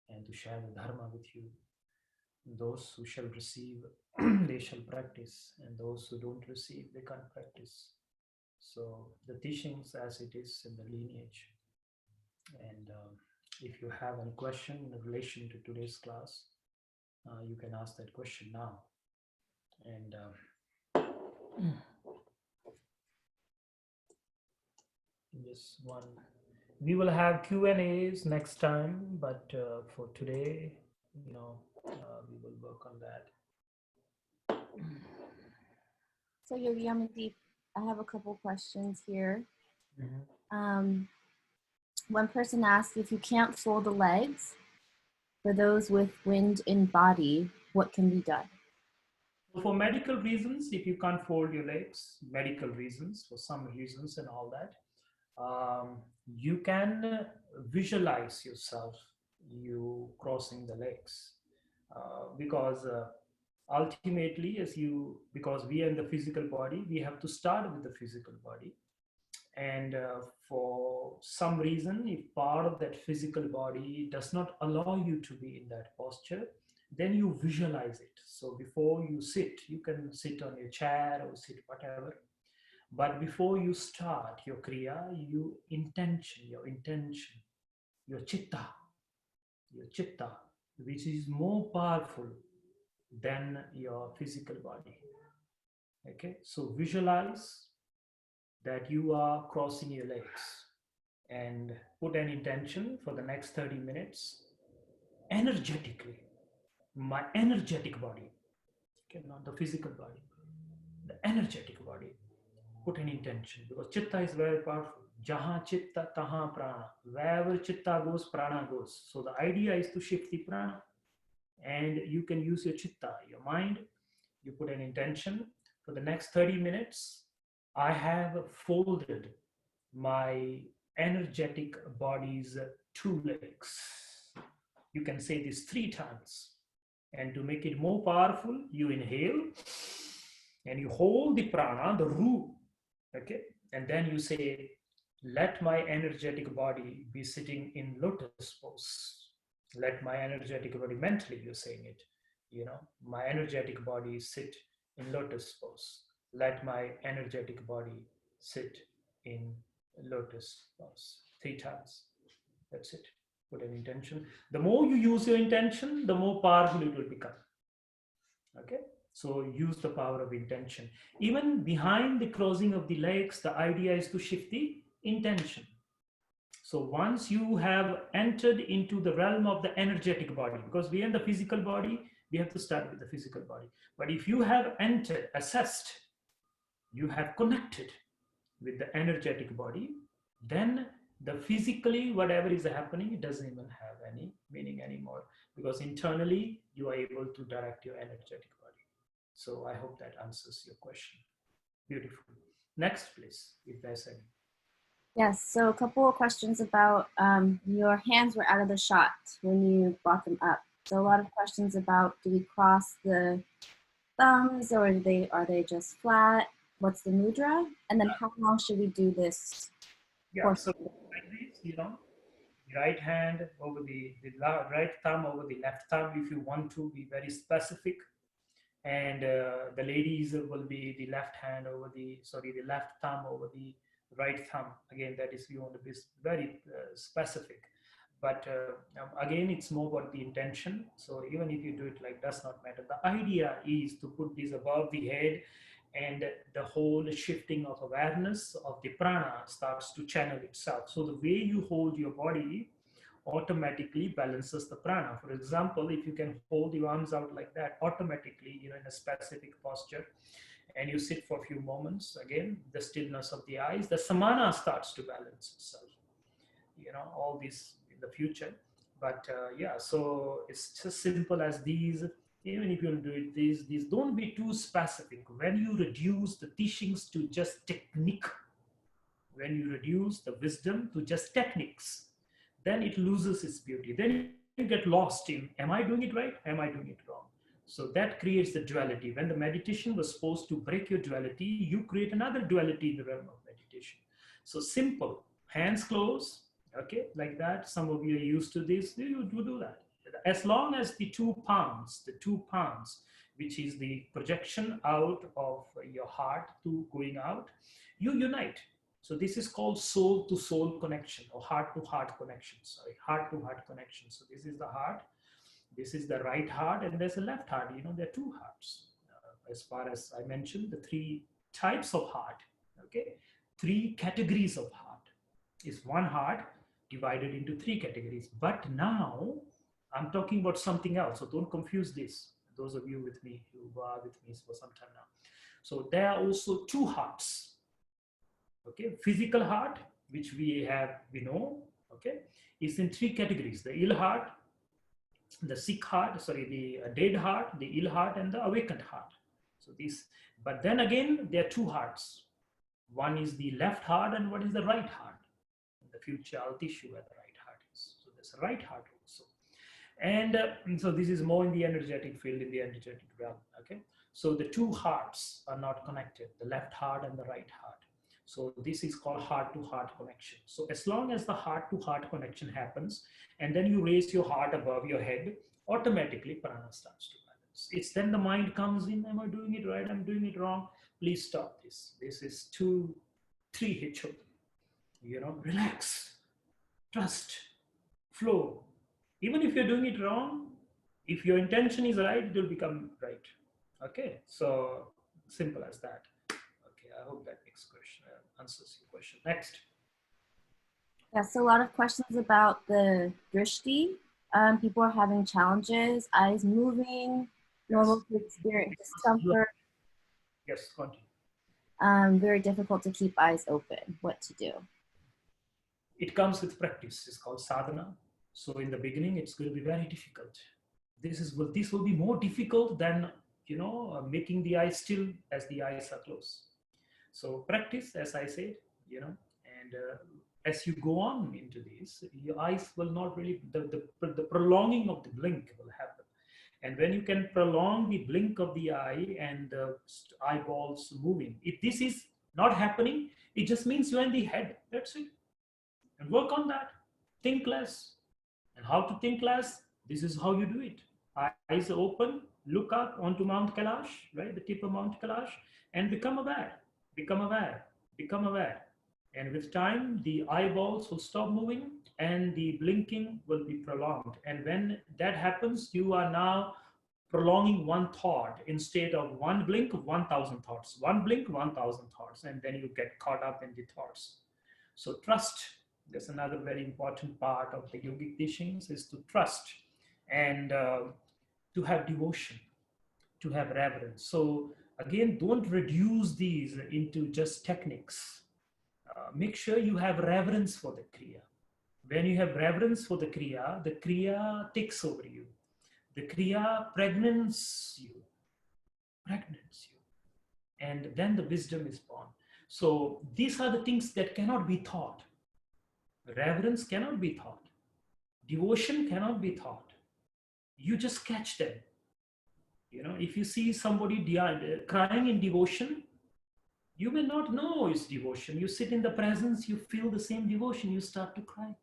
[SPEAKER 1] and to share the Dharma with you. Those who shall receive, they shall practice, and those who don't receive, they can't practice. So the teachings as it is in the lineage. And if you have any question in relation to today's class, you can ask that question now. And just one, we will have Q&As next time, but for today, we will work on that.
[SPEAKER 2] So Yogi Amandeep, I have a couple questions here.
[SPEAKER 1] Mm-hmm.
[SPEAKER 2] One person asked, if you can't fold the legs, for those with wind in body, what can be done?
[SPEAKER 1] For medical reasons, if you can't fold your legs, medical reasons, for some reasons and all that, you can visualize yourself, you crossing the legs, because ultimately, because we are in the physical body, we have to start with the physical body. And for some reason, if part of that physical body does not allow you to be in that posture, then you visualize it. So before you sit, you can sit on your chair or sit whatever. But before you start your kriya, your intention, your chitta, which is more powerful than your physical body. Okay, so visualize that you are crossing your legs and put an intention for the next 30 minutes energetically. My energetic body, okay, not the physical body, the energetic body. Put an intention, because chitta is very powerful. Jahan chitta, tahan prana. Wherever chitta goes, prana goes. So the idea is to shift the prana. And you can use your chitta, your mind. You put an intention for the next 30 minutes. I have folded my energetic body's 2 legs. You can say this 3 times. And to make it more powerful, you inhale and you hold the prana, the root. Okay, and then you say, let my energetic body be sitting in lotus pose. Let my energetic body, mentally you're saying it, my energetic body sit in lotus pose. Let my energetic body sit in lotus pose 3 times. That's it. Put an intention. The more you use your intention, the more powerful it will become. Okay, so use the power of intention. Even behind the crossing of the legs, the idea is to shift the intention. So once you have entered into the realm of the energetic body, because we are in the physical body, we have to start with the physical body. But if you have entered, assessed, you have connected with the energetic body, then the physically whatever is happening, it doesn't even have any meaning anymore, because internally you are able to direct your energetic body. So I hope that answers your question. Beautiful. Next, please, if there's any.
[SPEAKER 2] Yes, so a couple of questions about your hands were out of the shot when you brought them up. So a lot of questions about, do we cross the thumbs or are they just flat? What's the mudra? And then how long should we do this?
[SPEAKER 1] Yeah, so like this, the right hand over the right thumb over the left thumb, if you want to be very specific. And the ladies will be the left hand over the left thumb over the right thumb. Again, that is, you want to be very specific. But again, it's more about the intention. So even if you do it like, does not matter. The idea is to put this above the head, and the whole shifting of awareness of the prana starts to channel itself. So the way you hold your body automatically balances the prana. For example, if you can hold your arms out like that, automatically, in a specific posture, and you sit for a few moments, again, the stillness of the eyes, the samana starts to balance itself. All this in the future. But yeah, so it's just simple as these. Even if you do it, these don't be too specific. When you reduce the teachings to just technique, when you reduce the wisdom to just techniques, then it loses its beauty. Then you get lost in, am I doing it right? Am I doing it wrong? So that creates the duality. When the meditation was supposed to break your duality, you create another duality in the realm of meditation. So simple, hands closed, okay, like that. Some of you are used to this, you do that. As long as the two palms, which is the projection out of your heart to going out, you unite. So this is called soul to soul connection, or heart to heart connection. Sorry, heart to heart connection. So this is the heart, this is the right heart, and there's a left heart. There are two hearts. As far as I mentioned, the three types of heart. Okay, three categories of heart. Is one heart divided into three categories. But now I'm talking about something else. So don't confuse this. Those of you with me who are with me for some time now. So there are also two hearts. Okay, physical heart, which we know, okay, is in three categories: the ill heart, the sick heart, sorry, the dead heart, the ill heart, and the awakened heart. So these, but then again, there are two hearts. One is the left heart, and one is the right heart. In the future, I'll teach you where the right heart is. So there's a right heart also. And so this is more in the energetic field, in the energetic realm. Okay, so the two hearts are not connected, the left heart and the right heart. So this is called heart to heart connection. So as long as the heart to heart connection happens, and then you raise your heart above your head, automatically prana starts to balance. It's then the mind comes in, am I doing it right, I'm doing it wrong, please stop this, this is too 3 relax, trust, flow. Even if you're doing it wrong, if your intention is right, it will become right. Okay, so simple as that. Okay, I hope that next question answers your question. Next.
[SPEAKER 2] Yeah, so a lot of questions about the drishti. People are having challenges, eyes moving, normal to experience discomfort.
[SPEAKER 1] Yes, continue.
[SPEAKER 2] Very difficult to keep eyes open. What to do?
[SPEAKER 1] It comes with practice. It's called sadhana. So in the beginning, it's going to be very difficult. This will be more difficult than making the eyes still as the eyes are closed. So practice, as I said, and as you go on into this, your eyes will not really, the prolonging of the blink will happen. And when you can prolong the blink of the eye and the eyeballs moving, if this is not happening, it just means you're in the head. That's it. And work on that. Think less. And how to think less? This is how you do it. Eyes open, look up onto Mount Kailash, right? The tip of Mount Kailash, and become aware, become aware, become aware. And with time, the eyeballs will stop moving and the blinking will be prolonged. And when that happens, you are now prolonging one thought instead of one blink of 1,000 thoughts. One blink, 1,000 thoughts, and then you get caught up in the thoughts. So trust, that's another very important part of the yogic teachings, is to trust and to have devotion, to have reverence. So again, don't reduce these into just techniques. Make sure you have reverence for the kriya. When you have reverence for the kriya takes over you. The kriya pregnates you, and then the wisdom is born. So these are the things that cannot be taught. Reverence cannot be taught. Devotion cannot be taught. You just catch them. If you see somebody crying in devotion, you may not know it's devotion. You sit in the presence, you feel the same devotion, you start to cry,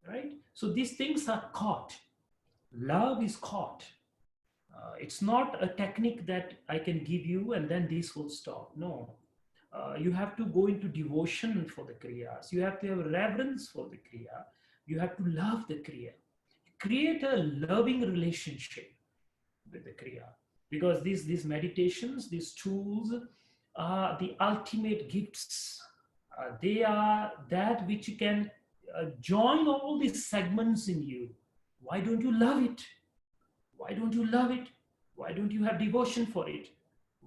[SPEAKER 1] right? So these things are caught. Love is caught. It's not a technique that I can give you and then this will stop. No. You have to go into devotion for the kriyas. You have to have reverence for the kriya. You have to love the kriya. Create a loving relationship with the kriya, because these meditations, these tools are the ultimate gifts. They are that which you can join all these segments in you. Why don't you love it? Why don't you love it? Why don't you have devotion for it?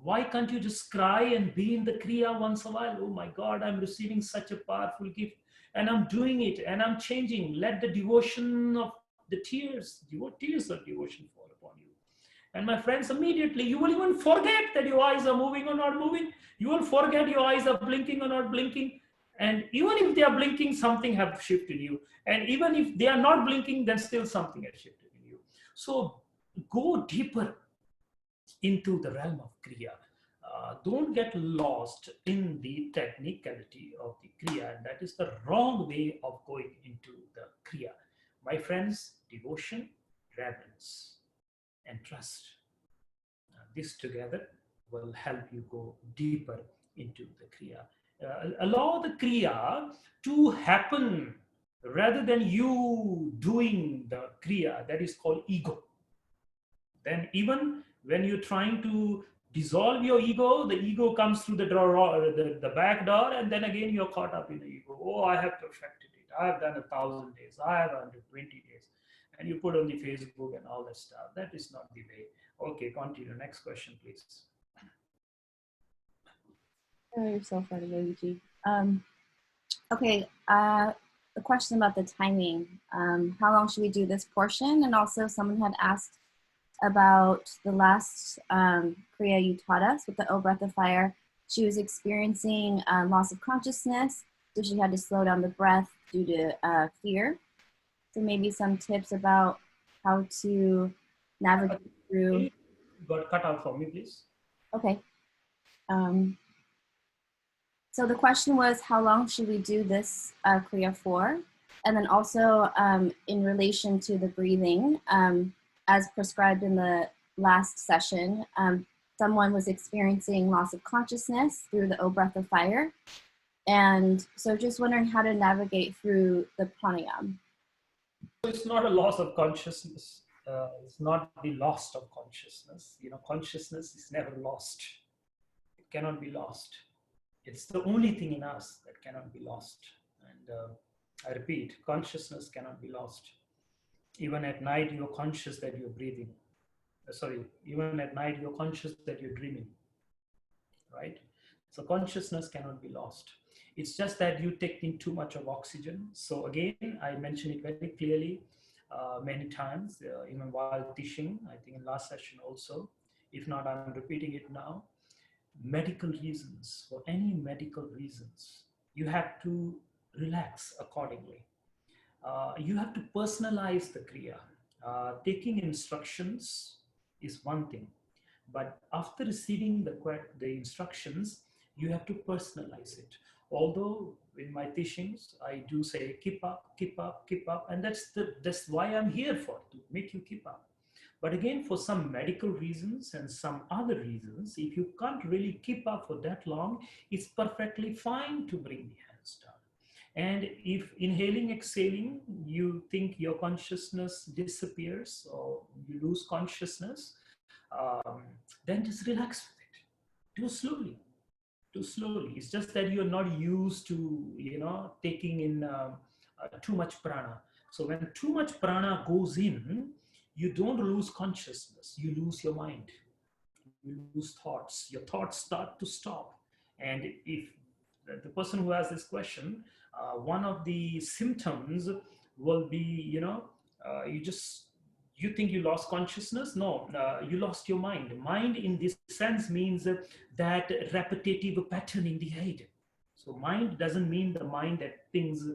[SPEAKER 1] Why can't you just cry and be in the kriya once a while? Oh my God, I'm receiving such a powerful gift and I'm doing it and I'm changing. Let the devotion of the tears of devotion fall upon you. And my friends, immediately you will even forget that your eyes are moving or not moving. You will forget your eyes are blinking or not blinking. And even if they are blinking, something have shifted you. And even if they are not blinking, then still something has shifted in you. So go deeper into the realm of kriya. Don't get lost in the technicality of the kriya. And that is the wrong way of going into the kriya. My friends, devotion, reverence, and trust. This together will help you go deeper into the kriya. Allow the kriya to happen rather than you doing the kriya. That is called ego. Then even when you're trying to dissolve your ego, the ego comes through the door, the back door, and then again you're caught up in the ego. Oh, I have perfected it. I have done 1,000 days. I have 120 days. And you put on the Facebook and all that stuff. That is not the way. Okay, continue. Next question, please.
[SPEAKER 2] Oh, you're so funny, Yogi. Okay, a question about the timing. How long should we do this portion? And also someone had asked about the last kriya you taught us with the O breath of fire. She was experiencing loss of consciousness, so she had to slow down the breath due to fear. So maybe some tips about how to navigate through.
[SPEAKER 1] Got cut out for me, please.
[SPEAKER 2] Okay. So the question was, how long should we do this kriya for? And then also in relation to the breathing, as prescribed in the last session, someone was experiencing loss of consciousness through the O breath of fire. And so just wondering how to navigate through the pranayama.
[SPEAKER 1] It's not a loss of consciousness. It's not the loss of consciousness. Consciousness is never lost. It cannot be lost. It's the only thing in us that cannot be lost. And I repeat, consciousness cannot be lost. Even at night, you're conscious that you're breathing. Even at night, you're conscious that you're dreaming, right? So consciousness cannot be lost. It's just that you take in too much of oxygen. So again, I mentioned it very clearly many times, even while teaching, I think in last session also. If not, I'm repeating it now. Medical reasons, for any medical reasons, you have to relax accordingly. You have to personalize the kriya. Taking instructions is one thing, but after receiving the instructions, you have to personalize it. Although in my teachings, I do say keep up, keep up, keep up, and that's why I'm here for, to make you keep up. But again, for some medical reasons and some other reasons, if you can't really keep up for that long, it's perfectly fine to bring the hands down. And if inhaling, exhaling, you think your consciousness disappears or you lose consciousness, then just relax with it. Do slowly. Do slowly. It's just that you're not used to, taking in too much prana. So when too much prana goes in, you don't lose consciousness. You lose your mind. You lose thoughts. Your thoughts start to stop. And if the person who has this question, one of the symptoms will be, you think you lost consciousness. No, you lost your mind. Mind in this sense means that repetitive pattern in the head. So mind doesn't mean the mind that things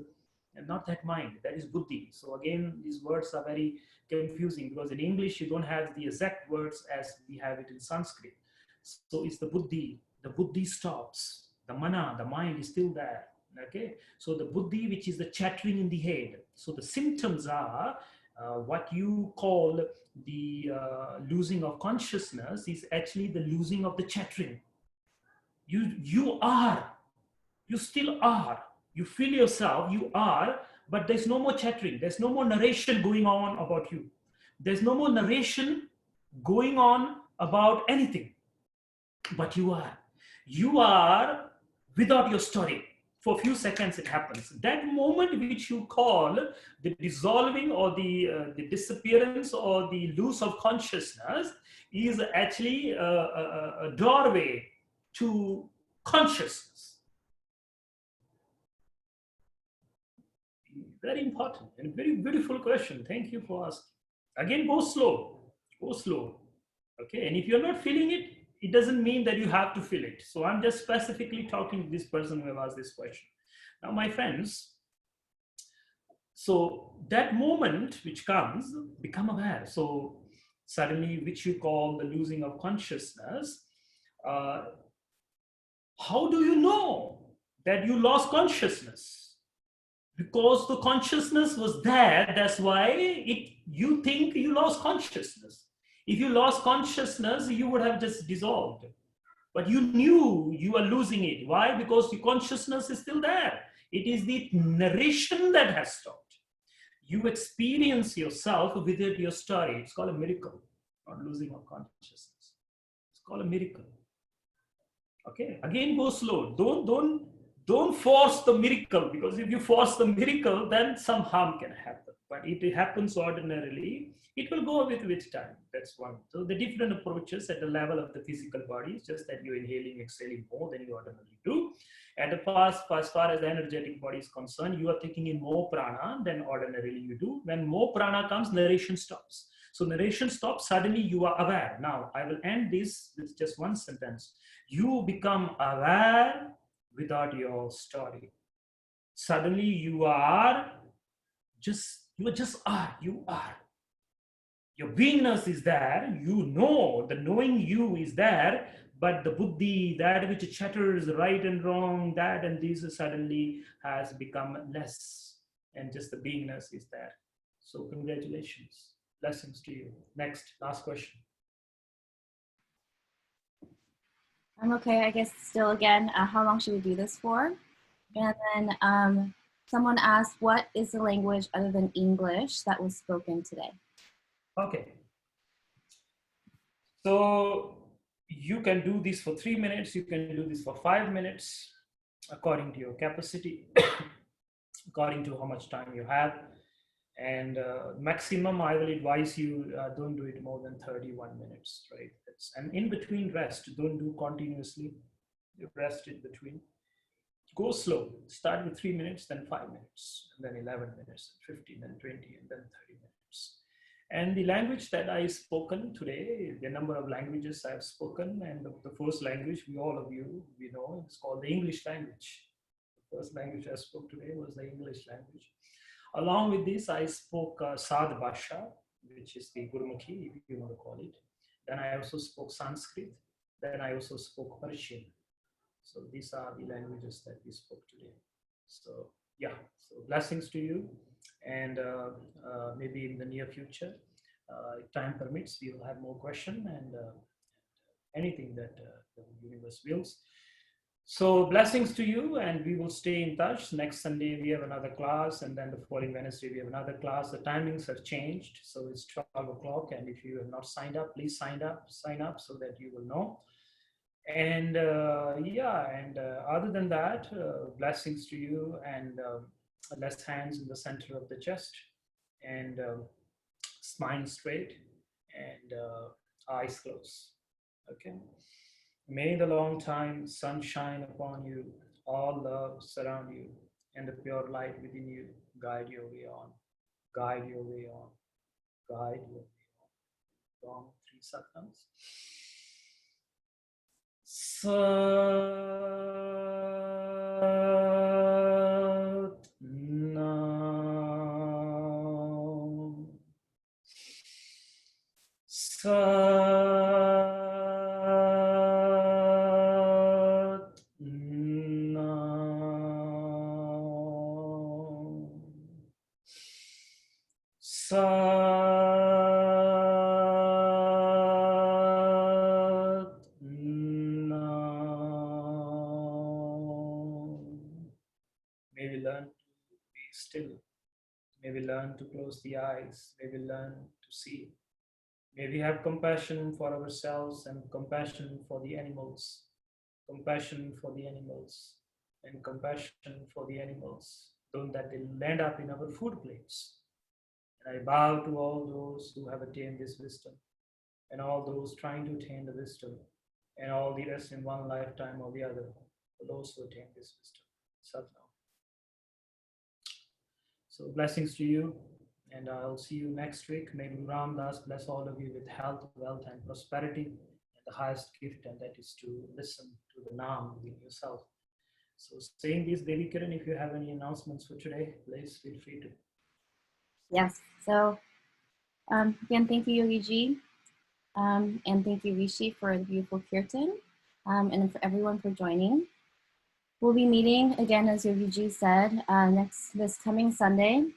[SPEAKER 1] and not that mind. That is buddhi. So again, these words are very confusing because in English you don't have the exact words as we have it in Sanskrit. So it's the buddhi. The buddhi stops. The mana, the mind is still there. Okay. So the buddhi, which is the chattering in the head. So the symptoms are what you call the losing of consciousness is actually the losing of the chattering. You are, you still are, you feel yourself, you are, but there's no more chattering, there's no more narration going on about you, there's no more narration going on about anything, but you are without your story. For a few seconds it happens. That moment which you call the dissolving or the disappearance or the loss of consciousness is actually a doorway to consciousness. Very important and very beautiful question. Thank you for asking. Again, go slow. Go slow. Okay. And if you're not feeling it, it doesn't mean that you have to feel it. So I'm just specifically talking to this person who have asked this question. Now, my friends, so that moment which comes, become aware. So suddenly, which you call the losing of consciousness, uh, how do you know that you lost consciousness? Because the consciousness was there, that's why you think you lost consciousness. If you lost consciousness, you would have just dissolved, but you knew you are losing it. Why? Because the consciousness is still there. It is the narration that has stopped. You experience yourself within your story. It's called a miracle, not losing of consciousness. It's called a miracle. Okay, again, go slow. Don't force the miracle, because if you force the miracle, then some harm can happen. But if it happens ordinarily, it will go with time. That's one. So the different approaches at the level of the physical body is just that you're inhaling, exhaling more than you ordinarily do. At the past, as far as the energetic body is concerned, you are taking in more prana than ordinarily you do. When more prana comes, narration stops. So narration stops, suddenly you are aware. Now, I will end this with just one sentence. You become aware without your story. Suddenly you are just you are. Your beingness is there, you know, the knowing you is there, but the buddhi, that which chatters right and wrong, that and this suddenly has become less, and just the beingness is there. So congratulations, blessings to you. Next, last question.
[SPEAKER 2] I'm okay, I guess still again, how long should we do this for? And then someone asked, what is the language other than English that was spoken today?
[SPEAKER 1] Okay. So you can do this for 3 minutes, you can do this for 5 minutes, according to your capacity, according to how much time you have. And maximum, I will advise you, don't do it more than 31 minutes, right? And in between rest, don't do continuously, you rest in between. Go slow, start with 3 minutes, then 5 minutes, and then 11 minutes, 15, then 20, and then 30 minutes. And the language that I spoken today, the number of languages I've spoken, and the first language all of you, we know, it's called the English language. The first language I spoke today was the English language. Along with this, I spoke Sad Bhasha, which is the Gurmukhi, if you want to call it. Then I also spoke Sanskrit. Then I also spoke Persian. So these are the languages that we spoke today. So yeah, so blessings to you. And maybe in the near future, if time permits, we will have more questions and anything that the universe wills. So blessings to you, and we will stay in touch. Next Sunday we have another class, and then the following Wednesday we have another class. The timings have changed, so it's 12 o'clock. And if you have not signed up, please sign up so that you will know. And yeah, and other than that, blessings to you, and left hands in the center of the chest, and spine straight, and eyes closed. Okay. May the long time sun shine upon you, all love surround you, and the pure light within you guide your way on, guide your way on, guide your way on. Long 3 seconds. Sat Nam. May we learn to be still. May we learn to close the eyes. May we learn to see. May we have compassion for ourselves and compassion for the animals. Compassion for the animals and compassion for the animals. Don't that they land up in our food plates. And I bow to all those who have attained this wisdom and all those trying to attain the wisdom and all the rest in one lifetime or the other for those who attain this wisdom. Satnam. So blessings to you, and I'll see you next week. May Guru Ram Das bless all of you with health, wealth, and prosperity, and the highest gift, and that is to listen to the Naam within yourself. So saying this, Devi Kiran, if you have any announcements for today, please feel free to.
[SPEAKER 2] Yes. So again, thank you, Yogi Ji, and thank you, Rishi, for the beautiful kirtan, and for everyone for joining. We'll be meeting again, as Yogi Ji said, this coming Sunday,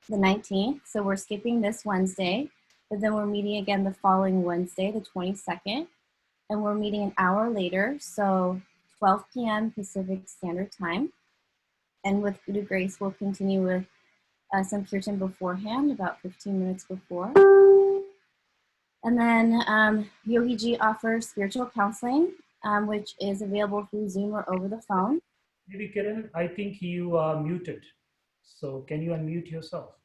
[SPEAKER 2] the 19th. So we're skipping this Wednesday, but then we're meeting again the following Wednesday, the 22nd, and we're meeting an hour later, so 12 p.m. Pacific Standard Time. And with Guru Grace, we'll continue with some kirtan beforehand, about 15 minutes before. And then Yogi Ji offers spiritual counseling, which is available through Zoom or over the phone.
[SPEAKER 1] Devi Kiran, I think you are muted. So can you unmute yourself?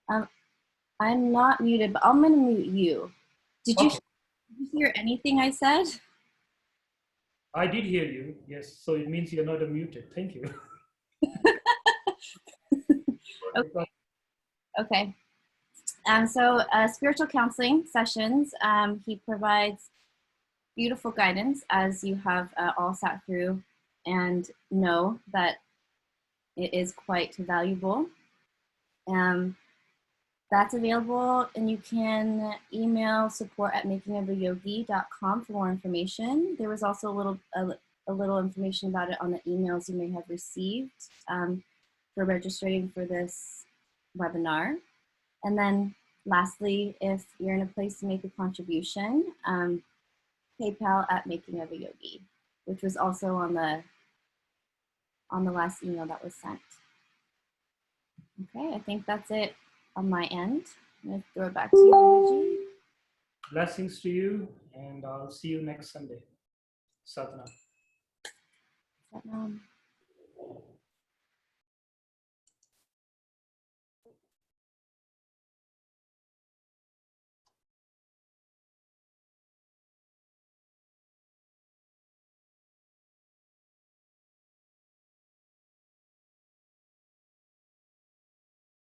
[SPEAKER 2] I'm not muted, but I'm going to mute you. Did
[SPEAKER 1] Okay.
[SPEAKER 2] you hear anything I said?
[SPEAKER 1] I did hear you, yes. So it means you're not unmuted. Thank you.
[SPEAKER 2] Okay. So spiritual counseling sessions, he provides beautiful guidance, as you have all sat through and know that it is quite valuable. That's available, and you can email support@makingofayogi.com for more information. There was also a little information about it on the emails you may have received for registering for this webinar. And then lastly, if you're in a place to make a contribution, PayPal @makingofayogi, which was also on the last email that was sent. Okay, I think that's it on my end. I'm going to throw it back to you, Yogi.
[SPEAKER 1] Blessings to you, and I'll see you next Sunday. Satnam.
[SPEAKER 2] Satnam.